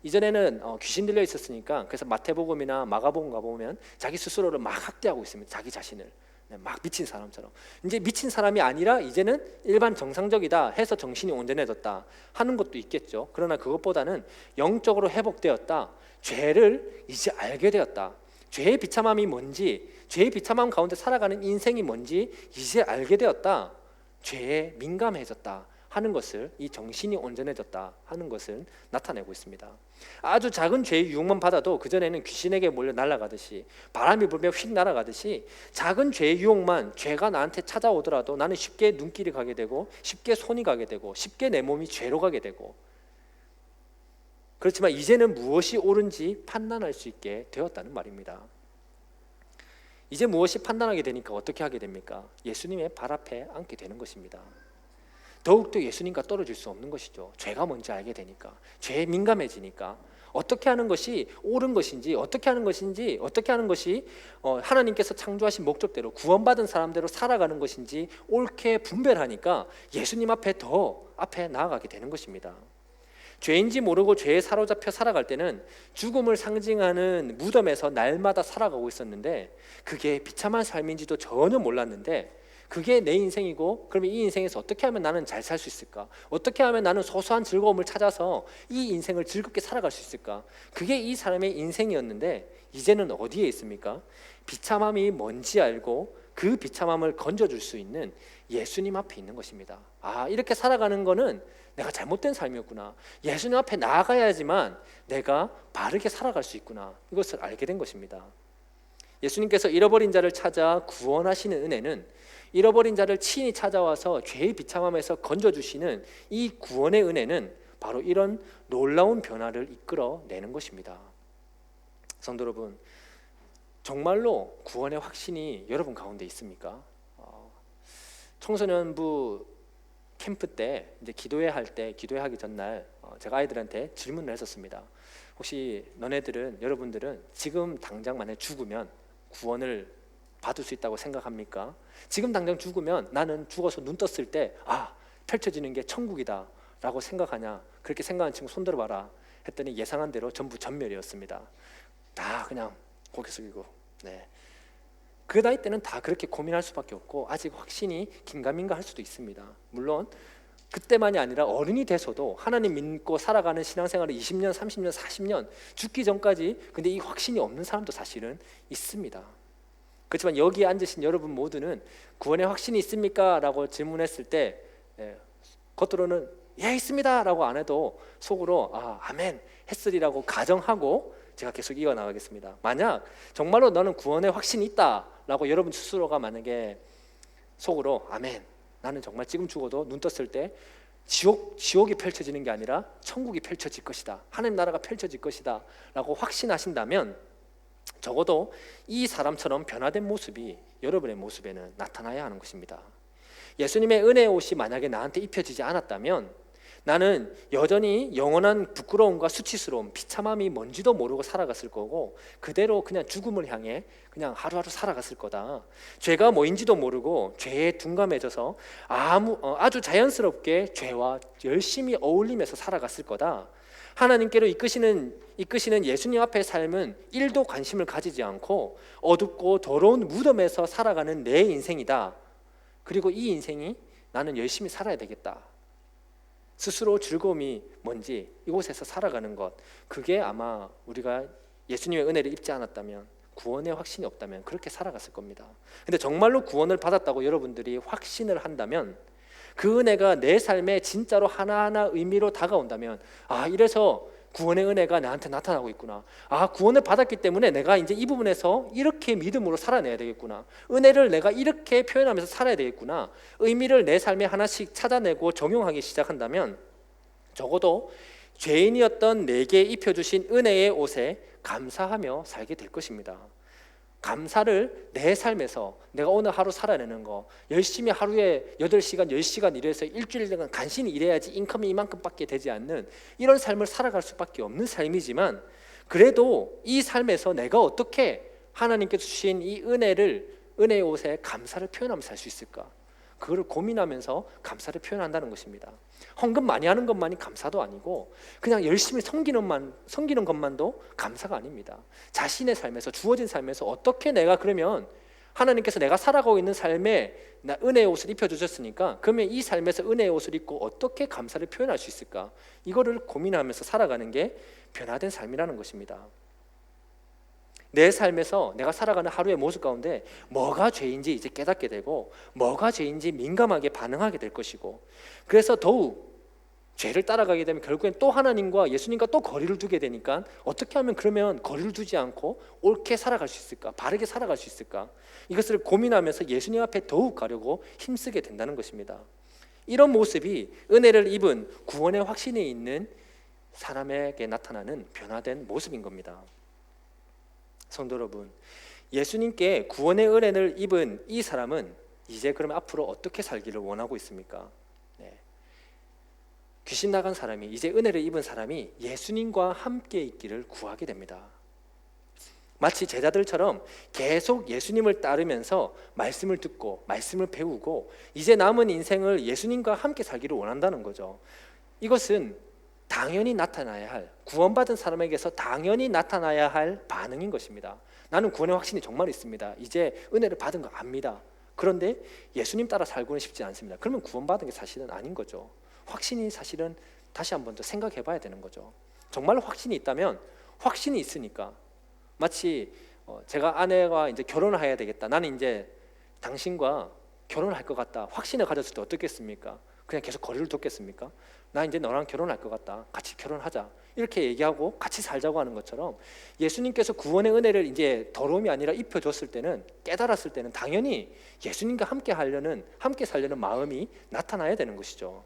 이전에는 귀신 들려 있었으니까, 그래서 마태복음이나 마가복음 가보면 자기 스스로를 막 학대하고 있습니다. 자기 자신을 막 미친 사람처럼. 이제 미친 사람이 아니라 이제는 일반 정상적이다 해서 정신이 온전해졌다 하는 것도 있겠죠. 그러나 그것보다는 영적으로 회복되었다, 죄를 이제 알게 되었다, 죄의 비참함이 뭔지, 죄의 비참함 가운데 살아가는 인생이 뭔지 이제 알게 되었다, 죄에 민감해졌다 하는 것을, 이 정신이 온전해졌다 하는 것을 나타내고 있습니다. 아주 작은 죄의 유혹만 받아도 그전에는 귀신에게 몰려 날아가듯이, 바람이 불면 휙 날아가듯이 작은 죄의 유혹만, 죄가 나한테 찾아오더라도 나는 쉽게 눈길이 가게 되고, 쉽게 손이 가게 되고, 쉽게 내 몸이 죄로 가게 되고, 그렇지만 이제는 무엇이 옳은지 판단할 수 있게 되었다는 말입니다. 이제 무엇이 판단하게 되니까 어떻게 하게 됩니까? 예수님의 발 앞에 앉게 되는 것입니다. 더욱더 예수님과 떨어질 수 없는 것이죠. 죄가 뭔지 알게 되니까, 죄에 민감해지니까, 어떻게 하는 것이 옳은 것인지, 어떻게 하는 것이 하나님께서 창조하신 목적대로 구원받은 사람대로 살아가는 것인지 옳게 분별하니까 예수님 앞에 더 앞에 나아가게 되는 것입니다. 죄인지 모르고 죄에 사로잡혀 살아갈 때는 죽음을 상징하는 무덤에서 날마다 살아가고 있었는데, 그게 비참한 삶인지도 전혀 몰랐는데, 그게 내 인생이고, 그러면 이 인생에서 어떻게 하면 나는 잘 살 수 있을까? 어떻게 하면 나는 소소한 즐거움을 찾아서 이 인생을 즐겁게 살아갈 수 있을까? 그게 이 사람의 인생이었는데 이제는 어디에 있습니까? 비참함이 뭔지 알고 그 비참함을 건져줄 수 있는 예수님 앞에 있는 것입니다. 이렇게 살아가는 거는 내가 잘못된 삶이었구나, 예수님 앞에 나아가야지만 내가 바르게 살아갈 수 있구나, 이것을 알게 된 것입니다. 예수님께서 잃어버린 자를 찾아 구원하시는 은혜는, 잃어버린 자를 친히 찾아와서 죄의 비참함에서 건져주시는 이 구원의 은혜는 바로 이런 놀라운 변화를 이끌어내는 것입니다. 성도 여러분, 정말로 구원의 확신이 여러분 가운데 있습니까? 청소년부 캠프 때 이제 기도회하기 전날 제가 아이들한테 질문을 했었습니다. 혹시 여러분들은 지금 당장 만약 죽으면 구원을 받을 수 있다고 생각합니까? 지금 당장 죽으면 나는 죽어서 눈 떴을 때 펼쳐지는 게 천국이다 라고 생각하냐? 그렇게 생각하는 친구 손 들어봐라 했더니 예상한 대로 전부 전멸이었습니다. 다 그냥 고개 숙이고. 그 나이 때는 다 그렇게 고민할 수밖에 없고, 아직 확신이 긴가민가 할 수도 있습니다. 물론 그때만이 아니라 어른이 돼서도 하나님 믿고 살아가는 신앙생활을 20년, 30년, 40년 죽기 전까지 근데 이 확신이 없는 사람도 사실은 있습니다. 그렇지만 여기에 앉으신 여러분 모두는 구원의 확신이 있습니까? 라고 질문했을 때 겉으로는 예 있습니다 라고 안 해도 속으로 아멘 했으리라고 가정하고 제가 계속 이어나가겠습니다. 만약 정말로 너는 구원의 확신이 있다 라고 여러분 스스로가 만약에 속으로 아멘, 나는 정말 지금 죽어도 눈 떴을 때 지옥이 펼쳐지는 게 아니라 천국이 펼쳐질 것이다, 하나님 나라가 펼쳐질 것이다 라고 확신하신다면 적어도 이 사람처럼 변화된 모습이 여러분의 모습에는 나타나야 하는 것입니다. 예수님의 은혜의 옷이 만약에 나한테 입혀지지 않았다면 나는 여전히 영원한 부끄러움과 수치스러움, 비참함이 뭔지도 모르고 살아갔을 거고 그대로 그냥 죽음을 향해 그냥 하루하루 살아갔을 거다. 죄가 뭐인지도 모르고 죄에 둔감해져서 아주 자연스럽게 죄와 열심히 어울리면서 살아갔을 거다. 하나님께로 이끄시는 예수님 앞의 삶은 1도 관심을 가지지 않고 어둡고 더러운 무덤에서 살아가는 내 인생이다. 그리고 이 인생이 나는 열심히 살아야 되겠다. 스스로 즐거움이 뭔지 이곳에서 살아가는 것, 그게 아마 우리가 예수님의 은혜를 입지 않았다면, 구원의 확신이 없다면 그렇게 살아갔을 겁니다. 근데 정말로 구원을 받았다고 여러분들이 확신을 한다면, 그 은혜가 내 삶에 진짜로 하나하나 의미로 다가온다면, 이래서 구원의 은혜가 나한테 나타나고 있구나. 구원을 받았기 때문에 내가 이제 이 부분에서 이렇게 믿음으로 살아내야 되겠구나. 은혜를 내가 이렇게 표현하면서 살아야 되겠구나. 의미를 내 삶에 하나씩 찾아내고 적용하기 시작한다면, 적어도 죄인이었던 내게 입혀주신 은혜의 옷에 감사하며 살게 될 것입니다. 감사를 내 삶에서 내가 오늘 하루 살아내는 거, 열심히 하루에 8시간 10시간 일해서 일주일 동안 간신히 일해야지 인컴이 이만큼밖에 되지 않는 이런 삶을 살아갈 수밖에 없는 삶이지만, 그래도 이 삶에서 내가 어떻게 하나님께서 주신 이 은혜의 옷에 감사를 표현하면서 살 수 있을까, 그거를 고민하면서 감사를 표현한다는 것입니다. 헌금 많이 하는 것만이 감사도 아니고, 그냥 열심히 섬기는 것만도 감사가 아닙니다. 자신의 삶에서, 주어진 삶에서 어떻게 내가, 그러면 하나님께서 내가 살아가고 있는 삶에 은혜의 옷을 입혀주셨으니까 그러면 이 삶에서 은혜의 옷을 입고 어떻게 감사를 표현할 수 있을까, 이거를 고민하면서 살아가는 게 변화된 삶이라는 것입니다. 내 삶에서 내가 살아가는 하루의 모습 가운데 뭐가 죄인지 이제 깨닫게 되고, 뭐가 죄인지 민감하게 반응하게 될 것이고, 그래서 더욱 죄를 따라가게 되면 결국엔 또 하나님과 예수님과 또 거리를 두게 되니까, 어떻게 하면 그러면 거리를 두지 않고 옳게 살아갈 수 있을까, 바르게 살아갈 수 있을까, 이것을 고민하면서 예수님 앞에 더욱 가려고 힘쓰게 된다는 것입니다. 이런 모습이 은혜를 입은 구원의 확신이 있는 사람에게 나타나는 변화된 모습인 겁니다. 성도 여러분, 예수님께 구원의 은혜를 입은 이 사람은 이제 그러면 앞으로 어떻게 살기를 원하고 있습니까? 귀신 나간 사람이, 이제 은혜를 입은 사람이 예수님과 함께 있기를 구하게 됩니다. 마치 제자들처럼 계속 예수님을 따르면서 말씀을 듣고 말씀을 배우고 이제 남은 인생을 예수님과 함께 살기를 원한다는 거죠. 이것은 당연히 나타나야 할, 구원받은 사람에게서 당연히 나타나야 할 반응인 것입니다. 나는 구원의 확신이 정말 있습니다. 이제 은혜를 받은 거 압니다. 그런데 예수님 따라 살고는 싶지 않습니다. 그러면 구원받은 게 사실은 아닌 거죠. 확신이 사실은 다시 한 번 더 생각해 봐야 되는 거죠. 정말로 확신이 있다면, 확신이 있으니까, 마치 제가 아내와 이제 결혼을 해야 되겠다, 나는 이제 당신과 결혼을 할 것 같다, 확신을 가졌을 때 어떻겠습니까? 그냥 계속 거리를 뒀겠습니까? 나 이제 너랑 결혼할 것 같다, 같이 결혼하자, 이렇게 얘기하고 같이 살자고 하는 것처럼, 예수님께서 구원의 은혜를 이제 더러움이 아니라 입혀줬을 때는, 깨달았을 때는 당연히 예수님과 함께 살려는 마음이 나타나야 되는 것이죠.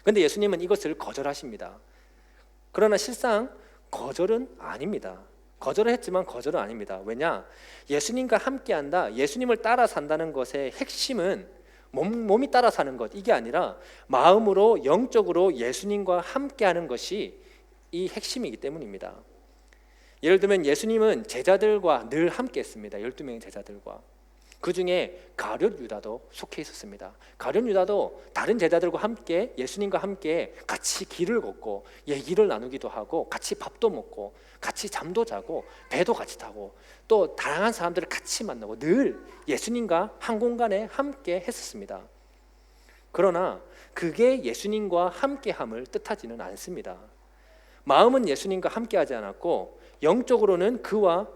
그런데 예수님은 이것을 거절하십니다. 그러나 실상 거절은 아닙니다. 거절을 했지만 거절은 아닙니다. 왜냐? 예수님과 함께한다, 예수님을 따라 산다는 것의 핵심은 몸이 따라 사는 것, 이게 아니라 마음으로 영적으로 예수님과 함께하는 것이 이 핵심이기 때문입니다. 예를 들면 예수님은 제자들과 늘 함께했습니다. 12명의 제자들과. 그 중에 가룟 유다도 속해 있었습니다. 가룟 유다도 다른 제자들과 함께, 예수님과 함께 같이 길을 걷고 얘기를 나누기도 하고, 같이 밥도 먹고 같이 잠도 자고 배도 같이 타고 또 다양한 사람들을 같이 만나고 늘 예수님과 한 공간에 함께 했었습니다. 그러나 그게 예수님과 함께함을 뜻하지는 않습니다. 마음은 예수님과 함께하지 않았고, 영적으로는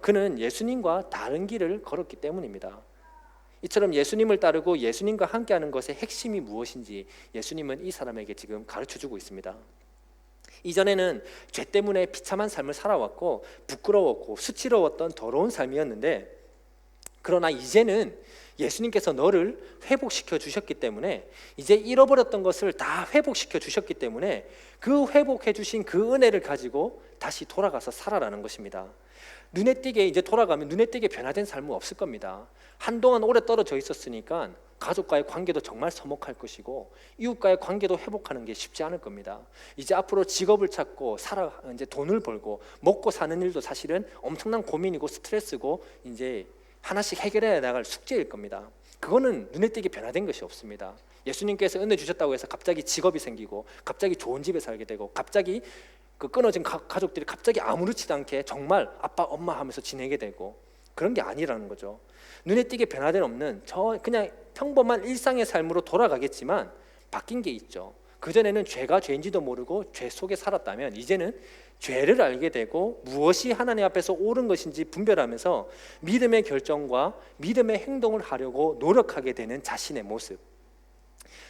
그는 예수님과 다른 길을 걸었기 때문입니다. 이처럼 예수님을 따르고 예수님과 함께하는 것의 핵심이 무엇인지 예수님은 이 사람에게 지금 가르쳐주고 있습니다. 이전에는 죄 때문에 비참한 삶을 살아왔고 부끄러웠고 수치러웠던 더러운 삶이었는데, 그러나 이제는 예수님께서 너를 회복시켜 주셨기 때문에, 이제 잃어버렸던 것을 다 회복시켜 주셨기 때문에 그 회복해 주신 그 은혜를 가지고 다시 돌아가서 살아라는 것입니다. 눈에 띄게 이제 돌아가면 눈에 띄게 변화된 삶은 없을 겁니다. 한동안 오래 떨어져 있었으니까 가족과의 관계도 정말 서먹할 것이고 이웃과의 관계도 회복하는 게 쉽지 않을 겁니다. 이제 앞으로 직업을 찾고 이제 돈을 벌고 먹고 사는 일도 사실은 엄청난 고민이고 스트레스고 이제 하나씩 해결해야 나갈 숙제일 겁니다. 그거는 눈에 띄게 변화된 것이 없습니다. 예수님께서 은혜 주셨다고 해서 갑자기 직업이 생기고 갑자기 좋은 집에 살게 되고 갑자기 그 끊어진 가족들이 갑자기 아무렇지도 않게 정말 아빠 엄마 하면서 지내게 되고 그런 게 아니라는 거죠. 눈에 띄게 변화된 없는 그냥 평범한 일상의 삶으로 돌아가겠지만 바뀐 게 있죠. 그전에는 죄가 죄인지도 모르고 죄 속에 살았다면 이제는 죄를 알게 되고 무엇이 하나님 앞에서 옳은 것인지 분별하면서 믿음의 결정과 믿음의 행동을 하려고 노력하게 되는 자신의 모습,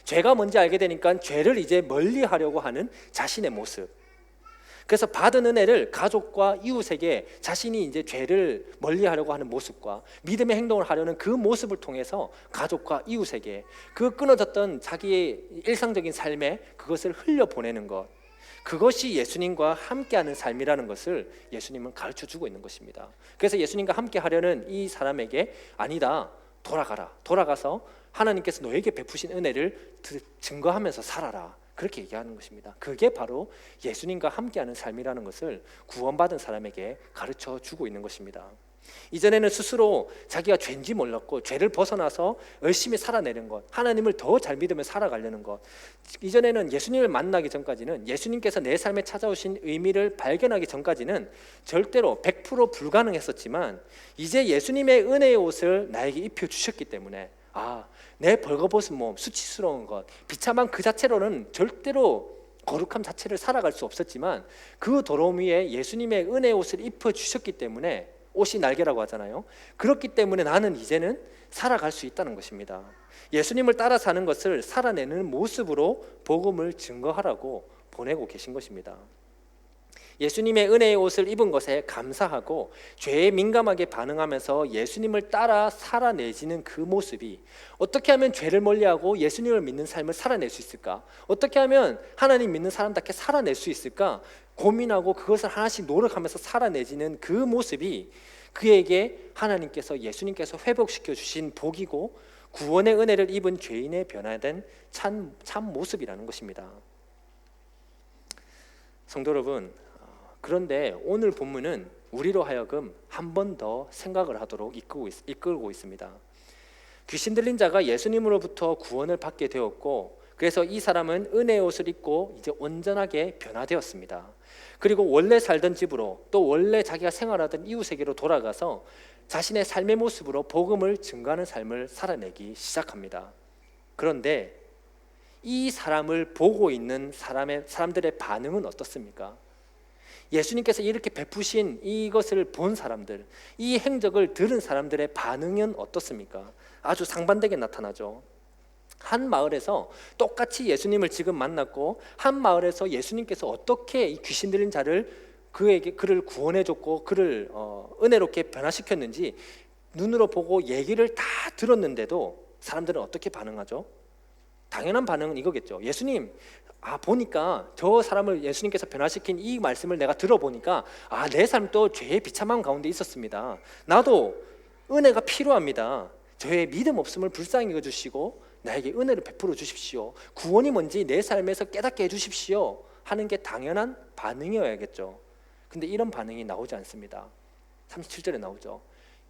죄가 뭔지 알게 되니까 죄를 이제 멀리하려고 하는 자신의 모습, 그래서 받은 은혜를 가족과 이웃에게 자신이 이제 죄를 멀리하려고 하는 모습과 믿음의 행동을 하려는 그 모습을 통해서 가족과 이웃에게 그 끊어졌던 자기의 일상적인 삶에 그것을 흘려보내는 것, 그것이 예수님과 함께하는 삶이라는 것을 예수님은 가르쳐주고 있는 것입니다. 그래서 예수님과 함께하려는 이 사람에게 아니다, 돌아가서 하나님께서 너에게 베푸신 은혜를 증거하면서 살아라, 그렇게 얘기하는 것입니다. 그게 바로 예수님과 함께하는 삶이라는 것을 구원받은 사람에게 가르쳐 주고 있는 것입니다. 이전에는 스스로 자기가 죄인지 몰랐고 죄를 벗어나서 열심히 살아내는 것, 하나님을 더 잘 믿으며 살아가려는 것, 이전에는 예수님을 만나기 전까지는, 예수님께서 내 삶에 찾아오신 의미를 발견하기 전까지는 절대로 100% 불가능했었지만 이제 예수님의 은혜의 옷을 나에게 입혀주셨기 때문에 내 벌거벗은 몸, 수치스러운 것, 비참한 그 자체로는 절대로 거룩함 자체를 살아갈 수 없었지만 그 더러움 위에 예수님의 은혜의 옷을 입혀주셨기 때문에, 옷이 날개라고 하잖아요. 그렇기 때문에 나는 이제는 살아갈 수 있다는 것입니다. 예수님을 따라 사는 것을 살아내는 모습으로 복음을 증거하라고 보내고 계신 것입니다. 예수님의 은혜의 옷을 입은 것에 감사하고 죄에 민감하게 반응하면서 예수님을 따라 살아내지는 그 모습이, 어떻게 하면 죄를 멀리하고 예수님을 믿는 삶을 살아낼 수 있을까? 어떻게 하면 하나님 믿는 사람답게 살아낼 수 있을까? 고민하고 그것을 하나씩 노력하면서 살아내지는 그 모습이 그에게 하나님께서, 예수님께서 회복시켜 주신 복이고 구원의 은혜를 입은 죄인의 변화된 참 모습이라는 것입니다. 성도 여러분, 그런데 오늘 본문은 우리로 하여금 한 번 더 생각을 하도록 이끌고 있습니다. 귀신 들린 자가 예수님으로부터 구원을 받게 되었고, 그래서 이 사람은 은혜의 옷을 입고 이제 온전하게 변화되었습니다. 그리고 원래 살던 집으로, 또 원래 자기가 생활하던 이웃에게로 돌아가서 자신의 삶의 모습으로 복음을 증거하는 삶을 살아내기 시작합니다. 그런데 이 사람을 보고 있는 사람들의 반응은 어떻습니까? 예수님께서 이렇게 베푸신 이것을 본 사람들, 이 행적을 들은 사람들의 반응은 어떻습니까? 아주 상반되게 나타나죠. 한 마을에서 똑같이 예수님을 지금 만났고, 한 마을에서 예수님께서 어떻게 이 귀신 들린 자를 그를 구원해줬고 그를 은혜롭게 변화시켰는지 눈으로 보고 얘기를 다 들었는데도 사람들은 어떻게 반응하죠? 당연한 반응은 이거겠죠. 예수님, 보니까 저 사람을 예수님께서 변화시킨 이 말씀을 내가 들어보니까 내 삶도 죄의 비참함 가운데 있었습니다. 나도 은혜가 필요합니다. 저의 믿음 없음을 불쌍히 여겨주시고 나에게 은혜를 베풀어 주십시오. 구원이 뭔지 내 삶에서 깨닫게 해주십시오 하는 게 당연한 반응이어야겠죠. 근데 이런 반응이 나오지 않습니다. 37절에 나오죠.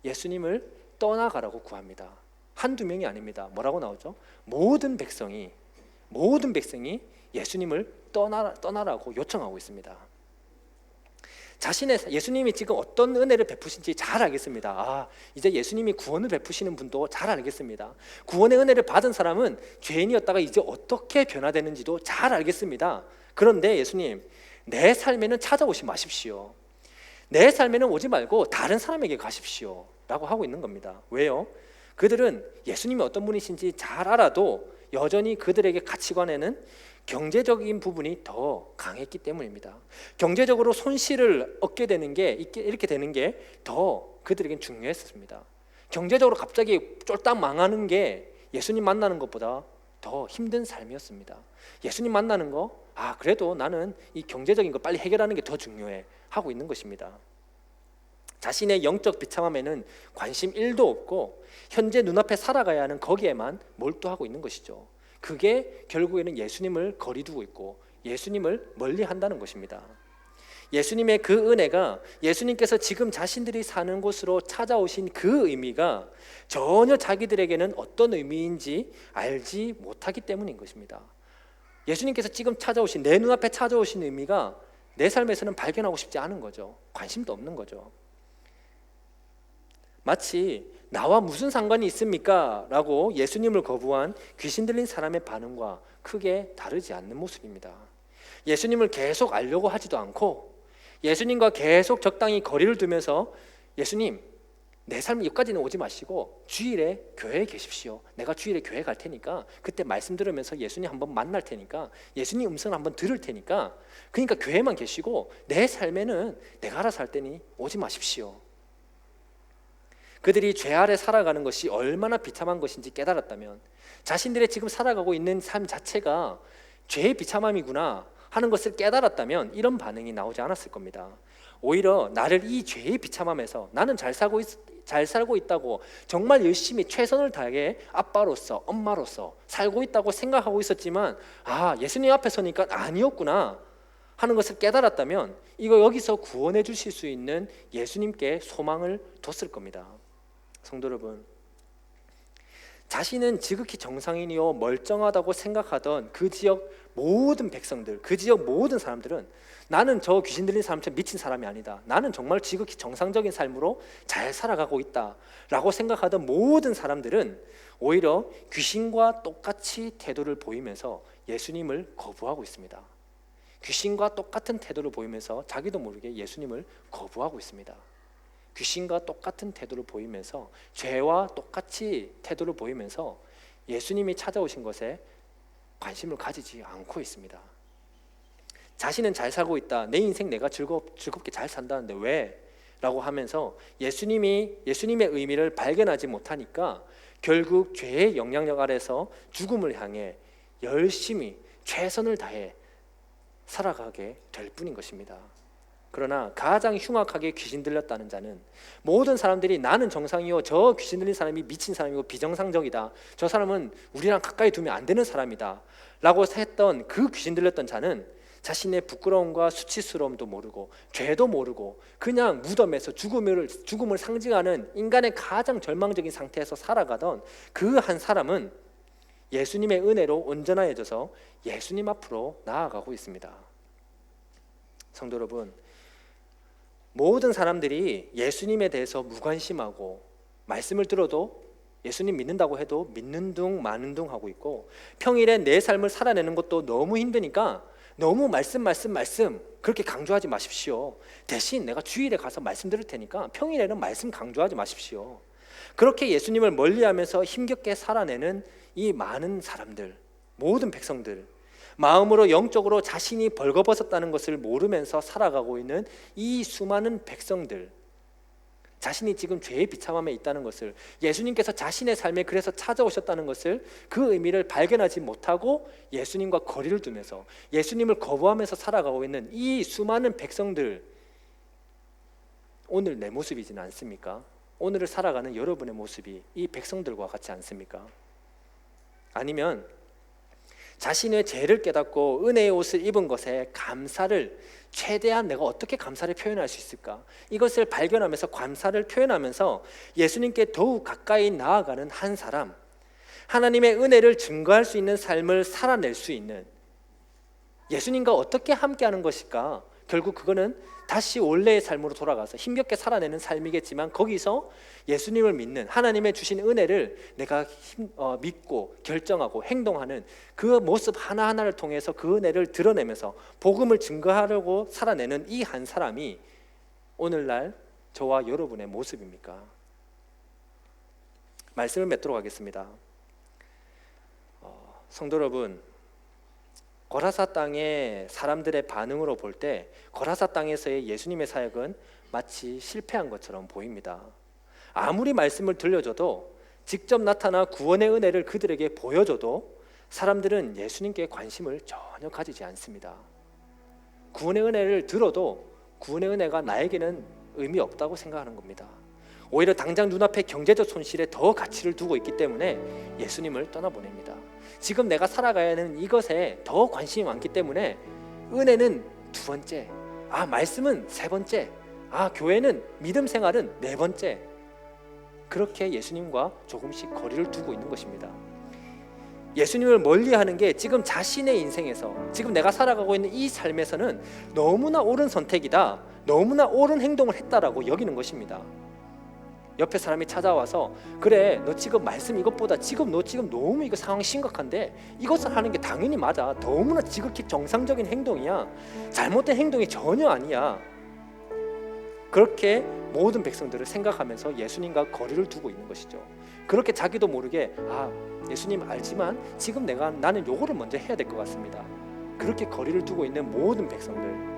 예수님을 떠나가라고 구합니다. 한두 명이 아닙니다. 뭐라고 나오죠? 모든 백성이 예수님을 떠나라고 요청하고 있습니다. 예수님이 지금 어떤 은혜를 베푸신지 잘 알겠습니다. 이제 예수님이 구원을 베푸시는 분도 잘 알겠습니다. 구원의 은혜를 받은 사람은 죄인이었다가 이제 어떻게 변화되는지도 잘 알겠습니다. 그런데 예수님, 내 삶에는 찾아오지 마십시오. 내 삶에는 오지 말고 다른 사람에게 가십시오 라고 하고 있는 겁니다. 왜요? 그들은 예수님이 어떤 분이신지 잘 알아도 여전히 그들에게 가치관에는 경제적인 부분이 더 강했기 때문입니다. 경제적으로 손실을 얻게 되는 게, 이렇게 되는 게 더 그들에겐 중요했습니다. 경제적으로 갑자기 쫄딱 망하는 게 예수님 만나는 것보다 더 힘든 삶이었습니다. 예수님 만나는 거, 그래도 나는 이 경제적인 거 빨리 해결하는 게 더 중요해 하고 있는 것입니다. 자신의 영적 비참함에는 관심 1도 없고 현재 눈앞에 살아가야 하는 거기에만 몰두하고 있는 것이죠. 그게 결국에는 예수님을 거리두고 있고 예수님을 멀리한다는 것입니다. 예수님의 그 은혜가, 예수님께서 지금 자신들이 사는 곳으로 찾아오신 그 의미가 전혀 자기들에게는 어떤 의미인지 알지 못하기 때문인 것입니다. 예수님께서 지금 찾아오신, 내 눈앞에 찾아오신 의미가 내 삶에서는 발견하고 싶지 않은 거죠. 관심도 없는 거죠. 마치 나와 무슨 상관이 있습니까? 라고 예수님을 거부한 귀신 들린 사람의 반응과 크게 다르지 않는 모습입니다. 예수님을 계속 알려고 하지도 않고 예수님과 계속 적당히 거리를 두면서 예수님, 내 삶 여기까지는 오지 마시고 주일에 교회에 계십시오. 내가 주일에 교회 갈 테니까 그때 말씀 들으면서 예수님 한번 만날 테니까 예수님 음성을 한번 들을 테니까 그러니까 교회만 계시고 내 삶에는 내가 알아서 할 테니 오지 마십시오. 그들이 죄 아래 살아가는 것이 얼마나 비참한 것인지 깨달았다면, 자신들의 지금 살아가고 있는 삶 자체가 죄의 비참함이구나 하는 것을 깨달았다면 이런 반응이 나오지 않았을 겁니다. 오히려 나를 이 죄의 비참함에서 나는 잘 살고 있다고 정말 열심히 최선을 다해 아빠로서 엄마로서 살고 있다고 생각하고 있었지만 예수님 앞에 서니까 아니었구나 하는 것을 깨달았다면 이거 여기서 구원해 주실 수 있는 예수님께 소망을 뒀을 겁니다. 성도 여러분, 자신은 지극히 정상인이요 멀쩡하다고 생각하던 그 지역 모든 백성들, 그 지역 모든 사람들은 나는 저 귀신 들린 사람처럼 미친 사람이 아니다, 나는 정말 지극히 정상적인 삶으로 잘 살아가고 있다 라고 생각하던 모든 사람들은 오히려 귀신과 똑같이 태도를 보이면서 예수님을 거부하고 있습니다. 귀신과 똑같은 태도를 보이면서 자기도 모르게 예수님을 거부하고 있습니다. 귀신과 똑같은 태도를 보이면서 죄와 똑같이 태도를 보이면서 예수님이 찾아오신 것에 관심을 가지지 않고 있습니다. 자신은 잘 살고 있다, 내 인생 내가 즐겁게 잘 산다는데 왜? 라고 하면서 예수님의 의미를 발견하지 못하니까 결국 죄의 영향력 아래서 죽음을 향해 열심히 최선을 다해 살아가게 될 뿐인 것입니다. 그러나 가장 흉악하게 귀신 들렸다는 자는 모든 사람들이 나는 정상이요 저 귀신 들린 사람이 미친 사람이고 비정상적이다, 저 사람은 우리랑 가까이 두면 안 되는 사람이다 라고 했던 그 귀신 들렸던 자는 자신의 부끄러움과 수치스러움도 모르고 죄도 모르고 그냥 무덤에서 죽음을 상징하는 인간의 가장 절망적인 상태에서 살아가던 그 한 사람은 예수님의 은혜로 온전해져서 예수님 앞으로 나아가고 있습니다. 성도 여러분, 모든 사람들이 예수님에 대해서 무관심하고 말씀을 들어도 예수님 믿는다고 해도 믿는 둥 마는 둥 하고 있고, 평일에 내 삶을 살아내는 것도 너무 힘드니까 너무 말씀 그렇게 강조하지 마십시오. 대신 내가 주일에 가서 말씀 들을 테니까 평일에는 말씀 강조하지 마십시오. 그렇게 예수님을 멀리하면서 힘겹게 살아내는 이 많은 사람들, 모든 백성들, 마음으로 영적으로 자신이 벌거벗었다는 것을 모르면서 살아가고 있는 이 수많은 백성들, 자신이 지금 죄의 비참함에 있다는 것을, 예수님께서 자신의 삶에 그래서 찾아오셨다는 것을, 그 의미를 발견하지 못하고 예수님과 거리를 두면서 예수님을 거부하면서 살아가고 있는 이 수많은 백성들, 오늘 내 모습이지는 않습니까? 오늘을 살아가는 여러분의 모습이 이 백성들과 같지 않습니까? 아니면 자신의 죄를 깨닫고 은혜의 옷을 입은 것에 감사를, 최대한 내가 어떻게 감사를 표현할 수 있을까, 이것을 발견하면서 감사를 표현하면서 예수님께 더욱 가까이 나아가는 한 사람, 하나님의 은혜를 증거할 수 있는 삶을 살아낼 수 있는, 예수님과 어떻게 함께하는 것일까? 결국 그거는 다시 원래의 삶으로 돌아가서 힘겹게 살아내는 삶이겠지만, 거기서 예수님을 믿는, 하나님의 주신 은혜를 내가 믿고 결정하고 행동하는 그 모습 하나하나를 통해서 그 은혜를 드러내면서 복음을 증거하려고 살아내는 이 한 사람이 오늘날 저와 여러분의 모습입니까? 말씀을 맺도록 하겠습니다. 성도 여러분, 거라사 땅의 사람들의 반응으로 볼 때 거라사 땅에서의 예수님의 사역은 마치 실패한 것처럼 보입니다. 아무리 말씀을 들려줘도, 직접 나타나 구원의 은혜를 그들에게 보여줘도 사람들은 예수님께 관심을 전혀 가지지 않습니다. 구원의 은혜를 들어도 구원의 은혜가 나에게는 의미 없다고 생각하는 겁니다. 오히려 당장 눈앞에 경제적 손실에 더 가치를 두고 있기 때문에 예수님을 떠나보냅니다. 지금 내가 살아가야 하는 이것에 더 관심이 많기 때문에 은혜는 두 번째, 말씀은 세 번째, 교회는 믿음 생활은 네 번째, 그렇게 예수님과 조금씩 거리를 두고 있는 것입니다. 예수님을 멀리하는 게 지금 자신의 인생에서, 지금 내가 살아가고 있는 이 삶에서는 너무나 옳은 선택이다, 너무나 옳은 행동을 했다라고 여기는 것입니다. 옆에 사람이 찾아와서 그래, 너 지금 말씀 이것보다 너 지금 너무 이거 상황이 심각한데 이것을 하는 게 당연히 맞아, 너무나 지극히 정상적인 행동이야, 잘못된 행동이 전혀 아니야, 그렇게 모든 백성들을 생각하면서 예수님과 거리를 두고 있는 것이죠. 그렇게 자기도 모르게 예수님 알지만 지금 나는 요거를 먼저 해야 될 것 같습니다, 그렇게 거리를 두고 있는 모든 백성들.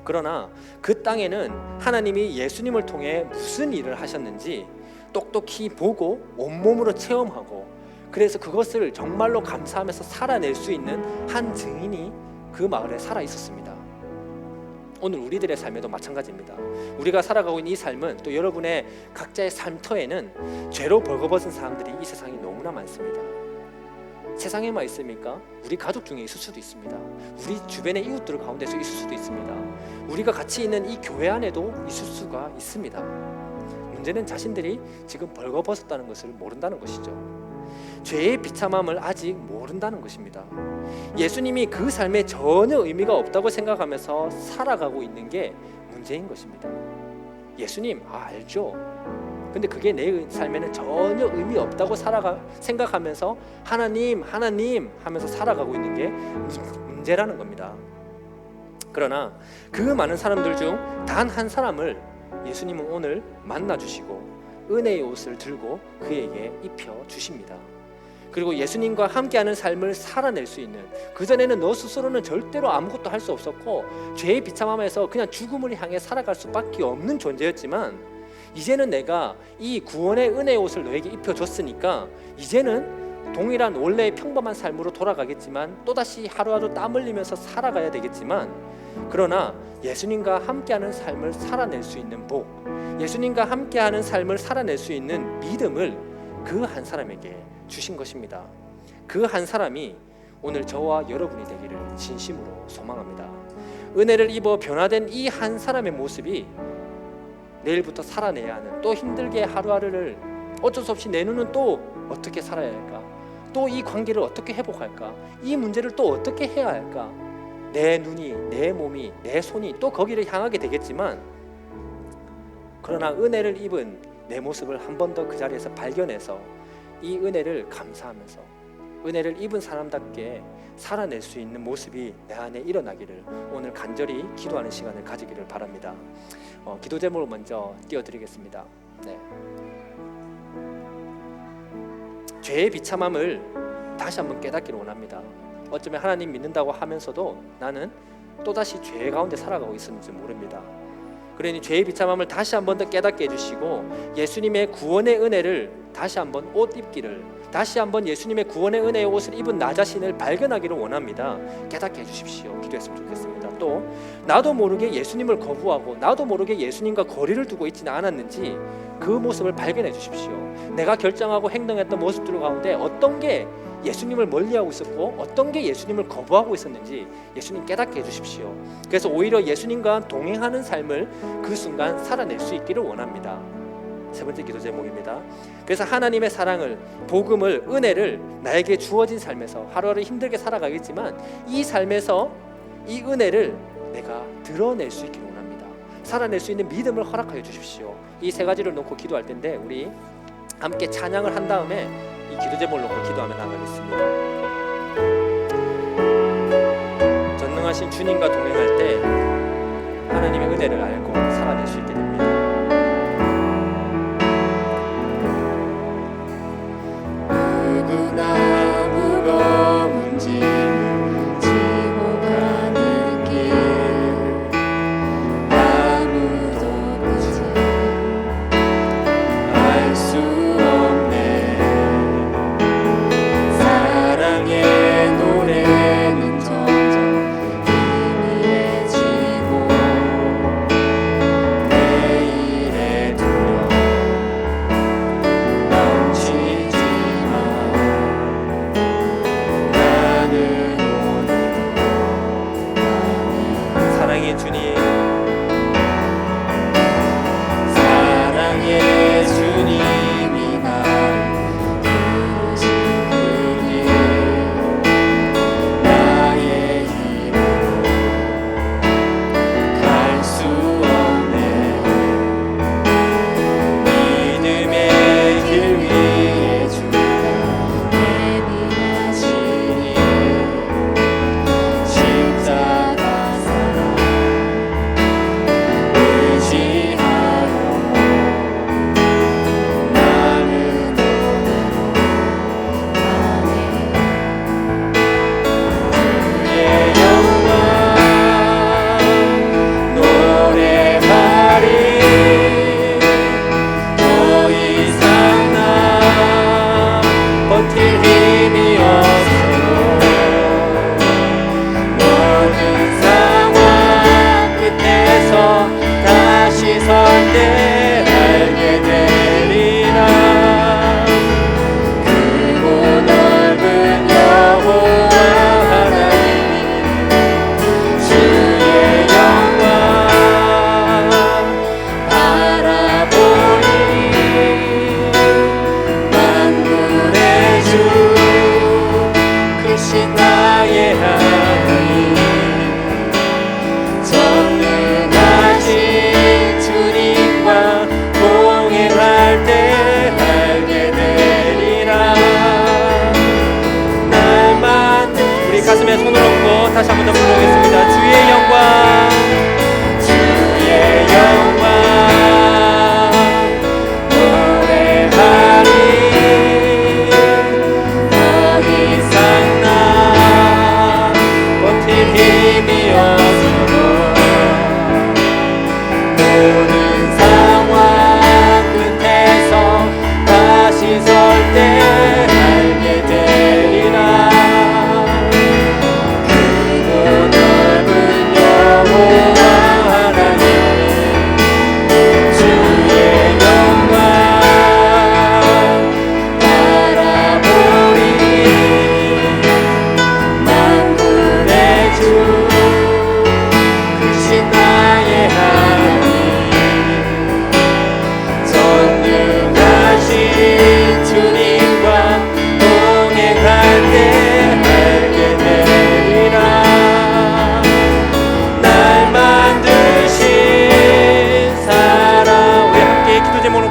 그러나 그 땅에는 하나님이 예수님을 통해 무슨 일을 하셨는지 똑똑히 보고 온몸으로 체험하고, 그래서 그것을 정말로 감사하면서 살아낼 수 있는 한 증인이 그 마을에 살아 있었습니다. 오늘 우리들의 삶에도 마찬가지입니다. 우리가 살아가고 있는 이 삶은, 또 여러분의 각자의 삶터에는 죄로 벌거벗은 사람들이 이 세상에 너무나 많습니다. 세상에만 있습니까? 우리 가족 중에 있을 수도 있습니다. 우리 주변의 이웃들 가운데서 있을 수도 있습니다. 우리가 같이 있는 이 교회 안에도 있을 수가 있습니다. 문제는 자신들이 지금 벌거벗었다는 것을 모른다는 것이죠. 죄의 비참함을 아직 모른다는 것입니다. 예수님이 그 삶에 전혀 의미가 없다고 생각하면서 살아가고 있는 게 문제인 것입니다. 예수님 알죠. 근데 그게 내 삶에는 전혀 의미 없다고 생각하면서 하나님 하면서 살아가고 있는 게 문제라는 겁니다. 그러나 그 많은 사람들 중 단 한 사람을 예수님은 오늘 만나주시고 은혜의 옷을 들고 그에게 입혀주십니다. 그리고 예수님과 함께하는 삶을 살아낼 수 있는, 그전에는 너 스스로는 절대로 아무것도 할 수 없었고 죄의 비참함에서 그냥 죽음을 향해 살아갈 수밖에 없는 존재였지만, 이제는 내가 이 구원의 은혜의 옷을 너에게 입혀줬으니까 이제는 동일한 원래의 평범한 삶으로 돌아가겠지만, 또다시 하루하루 땀 흘리면서 살아가야 되겠지만, 그러나 예수님과 함께하는 삶을 살아낼 수 있는 복, 예수님과 함께하는 삶을 살아낼 수 있는 믿음을 그 한 사람에게 주신 것입니다. 그 한 사람이 오늘 저와 여러분이 되기를 진심으로 소망합니다. 은혜를 입어 변화된 이 한 사람의 모습이 내일부터 살아내야 하는, 또 힘들게 하루하루를 어쩔 수 없이 내 눈은 또 어떻게 살아야 할까, 또 이 관계를 어떻게 회복할까, 이 문제를 또 어떻게 해야 할까, 내 눈이, 내 몸이, 내 손이 또 거기를 향하게 되겠지만, 그러나 은혜를 입은 내 모습을 한 번 더 그 자리에서 발견해서 이 은혜를 감사하면서 은혜를 입은 사람답게 살아낼 수 있는 모습이 내 안에 일어나기를 오늘 간절히 기도하는 시간을 가지기를 바랍니다. 기도 제목을 먼저 띄워드리겠습니다. 죄의 비참함을 다시 한번 깨닫기를 원합니다. 어쩌면 하나님 믿는다고 하면서도 나는 또다시 죄 가운데 살아가고 있었는지 모릅니다. 그러니 죄의 비참함을 다시 한번 더 깨닫게 해주시고, 예수님의 구원의 은혜를 다시 한번 옷 입기를, 다시 한번 예수님의 구원의 은혜의 옷을 입은 나 자신을 발견하기를 원합니다. 깨닫게 해주십시오. 기도했으면 좋겠습니다. 또 나도 모르게 예수님을 거부하고 나도 모르게 예수님과 거리를 두고 있지는 않았는지 그 모습을 발견해 주십시오. 내가 결정하고 행동했던 모습들 가운데 어떤 게 예수님을 멀리하고 있었고 어떤 게 예수님을 거부하고 있었는지 예수님 깨닫게 해주십시오. 그래서 오히려 예수님과 동행하는 삶을 그 순간 살아낼 수 있기를 원합니다. 세 번째 기도 제목입니다. 그래서 하나님의 사랑을, 복음을, 은혜를 나에게 주어진 삶에서 하루하루 힘들게 살아가겠지만 이 삶에서 이 은혜를 내가 드러낼 수 있기를 원합니다. 살아낼 수 있는 믿음을 허락하여 주십시오. 이 세 가지를 놓고 기도할 텐데 우리 함께 찬양을 한 다음에 이 기도 제목을 놓고 기도하며 나가겠습니다. 전능하신 주님과 동행할 때 하나님의 은혜를 알고 살아낼 수 있게 됩니다. 누구나 무거운 짐을 지고 가는 길, 아무도 끝을 알 수 없네. 사랑의 노래는 점점 희미해지고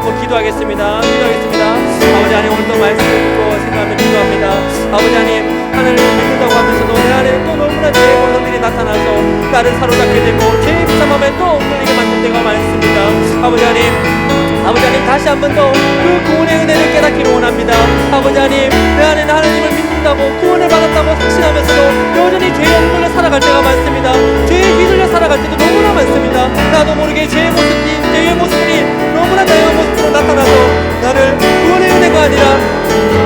붙잡고 기도하겠습니다. 아버지 하나님, 오늘도 말씀 듣고 생각하며 기도합니다. 아버지 하나님, 하나님을 믿는다고 하면서도 내 안에 또 너무나 죄의 본성들이 나타나서 나를 사로잡게 되고 죄의 비참함에 또 끌리게 만들 때가 많습니다. 아버지 하나님, 다시 한 번 더 그 구원의 은혜를 깨닫기를 원합니다. 아버지 하나님, 내 안에는 하나님을 믿는다고 구원을 받았다고 확신하면서도 여전히 죄에 휘둘려 살아갈 때가 많습니다. 죄에 휘둘려 살아갈 때도 너무나 많습니다. 나도 모르게 죄의 모습들이 너무나 다양한 모습으로 나타나서 나를 구원의 은혜가 아니라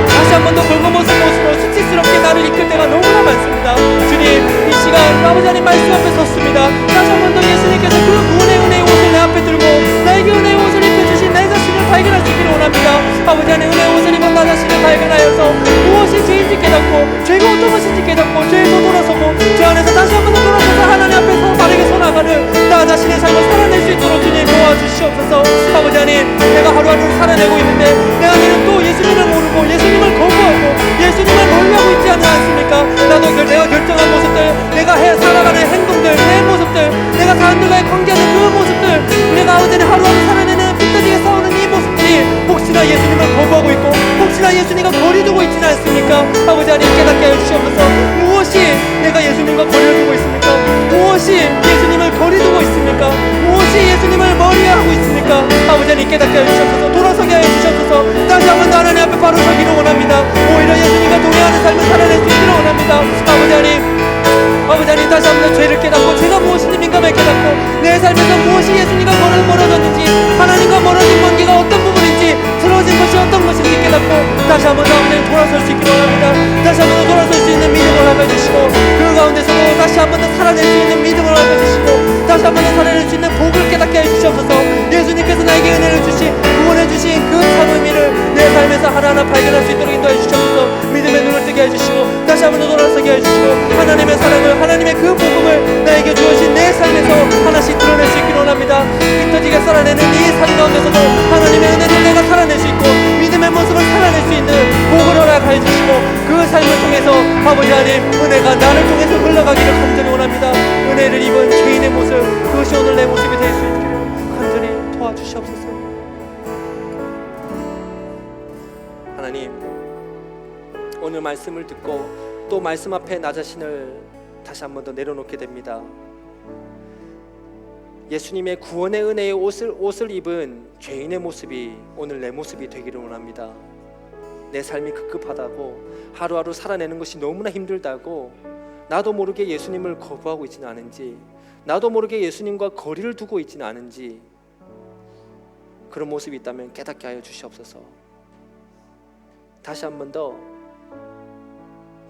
다시 한 번 더 벌거벗은 모습으로 수치스럽게 나를 이끌 때가 너무나 많습니다. 주님, 이 시간 아버지 하나님 말씀 앞에 섰습니다. 다시 한 번 더 예수님께서 그 구원의 은혜의 옷을 내 앞에 들고 나에게 은혜의 옷을 입혀주신 내 자신을 발견할 수 있기를 원합니다. 아버지 하나님, 은혜의 옷을 입은 나 자신을 발견하여서 무엇이 죄인지 깨닫고 죄가 어떤 것인지 깨닫고 죄에서 돌아서고 죄 안에서 다시 한 번 더 돌아서서 하나님 앞에서 바르게 서나가는 나 자신의 삶을 살아낼 수 있도록 주님 도와주시옵소서. 아버지 하나님, 내가 하루하루를 살아내고 있는데 내 안에는 또 예수님을 모르고 예수님을 거부하고 예수님을 멀리하고 있지 않습니까? 나도 내가 결정한 모습들, 내가 살아가는 행동들, 내 모습들, 내가 사람들과의 관계하는 그 모습들, 내가 아버지 하루하루 살아내는 빗대지게 싸우는 이 모습들이 혹시나 예수님을 거부하고 있고 혹시나 예수님과 거리 두고 있지는 않습니까? 아버지 하나님, 깨닫게 하여 주시옵소서. 무엇이 내가 예수님과 거리를 두고 있습니까? 무엇이 예수님을 거리 두고 있습니까? 무엇이 예수님을 멀리하고 있습니까? 아버지 하나님, 깨닫게 하여 주시옵소서. 돌아서게 하여 주시옵소서. 다시 한번 하나님 앞에 바로 서기를 원합니다. 오히려 예수님과 동행하는 삶을 살아낼 수 있기를 원합니다. 아버지 하나님, 다시 한번 죄를 깨닫고 죄가 무엇인지 민감하게 깨닫고 내 삶에서 무엇이 예수님과 멀어졌는지, 하나님과 멀어진 관계가 어떤 부분인지, 틀어진 것이 어떤 것인지 깨닫고 다시 한번 아버지 돌아설 수 있기를 원합니다. 다시 한번 더 돌아설 수 있는 믿음을 허락해 주시고 그 가운데서도 다시 한번 더 살아낼 수 있는 믿음을 허락해 주시고 다시 한번 더 살아낼 수 있는 복을 깨닫게 해 주시옵소서. 예수님께서 나에게 은혜를 구원해 주신 그 참 의미를 내 삶에서 하나하나 발견할 수 있도록 인도해 주시옵소서. 믿음의 눈을 뜨게 해주시고 다시 한번 더 돌아서게 해주시고 하나님의 사랑을, 하나님의 그 복음을 나에게 주어진 내 삶에서 하나씩 드러낼 수 있기를 원합니다. 흩어지게 살아내는 이 삶 가운데서도 하나님의 은혜를 내가 살아낼 수 있고 믿음의 모습을 살아낼 수 있는 복을 허락하여 주시고 그 삶을 통해서 아버지 하나님, 은혜가 나를 통해서 흘러가기를 간절히 원합니다. 은혜를 입은 죄인의 모습, 그것이 오늘 내 모습이 될 수 있기를 간절히 도와주시옵소서. 하나님, 오늘 말씀을 듣고 또 말씀 앞에 나 자신을 다시 한 번 더 내려놓게 됩니다. 예수님의 구원의 은혜의 옷을 입은 죄인의 모습이 오늘 내 모습이 되기를 원합니다. 내 삶이 급급하다고, 하루하루 살아내는 것이 너무나 힘들다고, 나도 모르게 예수님을 거부하고 있지는 않은지, 나도 모르게 예수님과 거리를 두고 있지는 않은지, 그런 모습이 있다면 깨닫게 하여 주시옵소서. 다시 한 번 더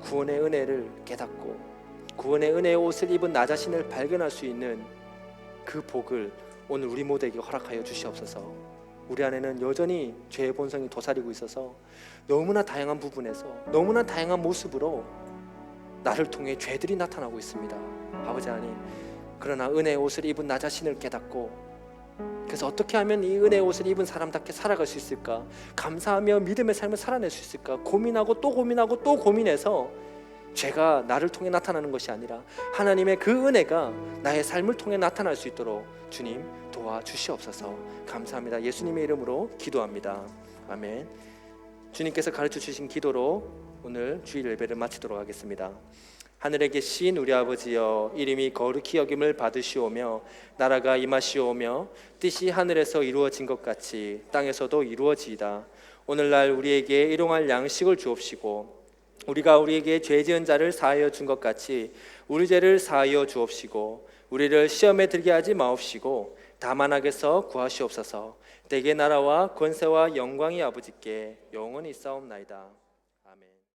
구원의 은혜를 깨닫고 구원의 은혜의 옷을 입은 나 자신을 발견할 수 있는 그 복을 오늘 우리 모두에게 허락하여 주시옵소서. 우리 안에는 여전히 죄의 본성이 도사리고 있어서 너무나 다양한 부분에서 너무나 다양한 모습으로 나를 통해 죄들이 나타나고 있습니다. 아버지 하나님, 그러나 은혜의 옷을 입은 나 자신을 깨닫고 그래서 어떻게 하면 이 은혜의 옷을 입은 사람답게 살아갈 수 있을까, 감사하며 믿음의 삶을 살아낼 수 있을까 고민하고 또 고민하고 또 고민해서 죄가 나를 통해 나타나는 것이 아니라 하나님의 그 은혜가 나의 삶을 통해 나타날 수 있도록 주님 도와주시옵소서. 감사합니다. 예수님의 이름으로 기도합니다. 아멘. 주님께서 가르쳐 주신 기도로 오늘 주일 예배를 마치도록 하겠습니다. 하늘에 계신 우리 아버지여, 이름이 거룩히 여김을 받으시오며 나라가 임하시오며 뜻이 하늘에서 이루어진 것 같이 땅에서도 이루어지이다. 오늘날 우리에게 일용할 양식을 주옵시고 우리가 우리에게 죄 지은 자를 사하여 준 것 같이 우리 죄를 사하여 주옵시고 우리를 시험에 들게 하지 마옵시고 다만 악에서 구하시옵소서. 대개 나라와 권세와 영광이 아버지께 영원히 있사옵나이다.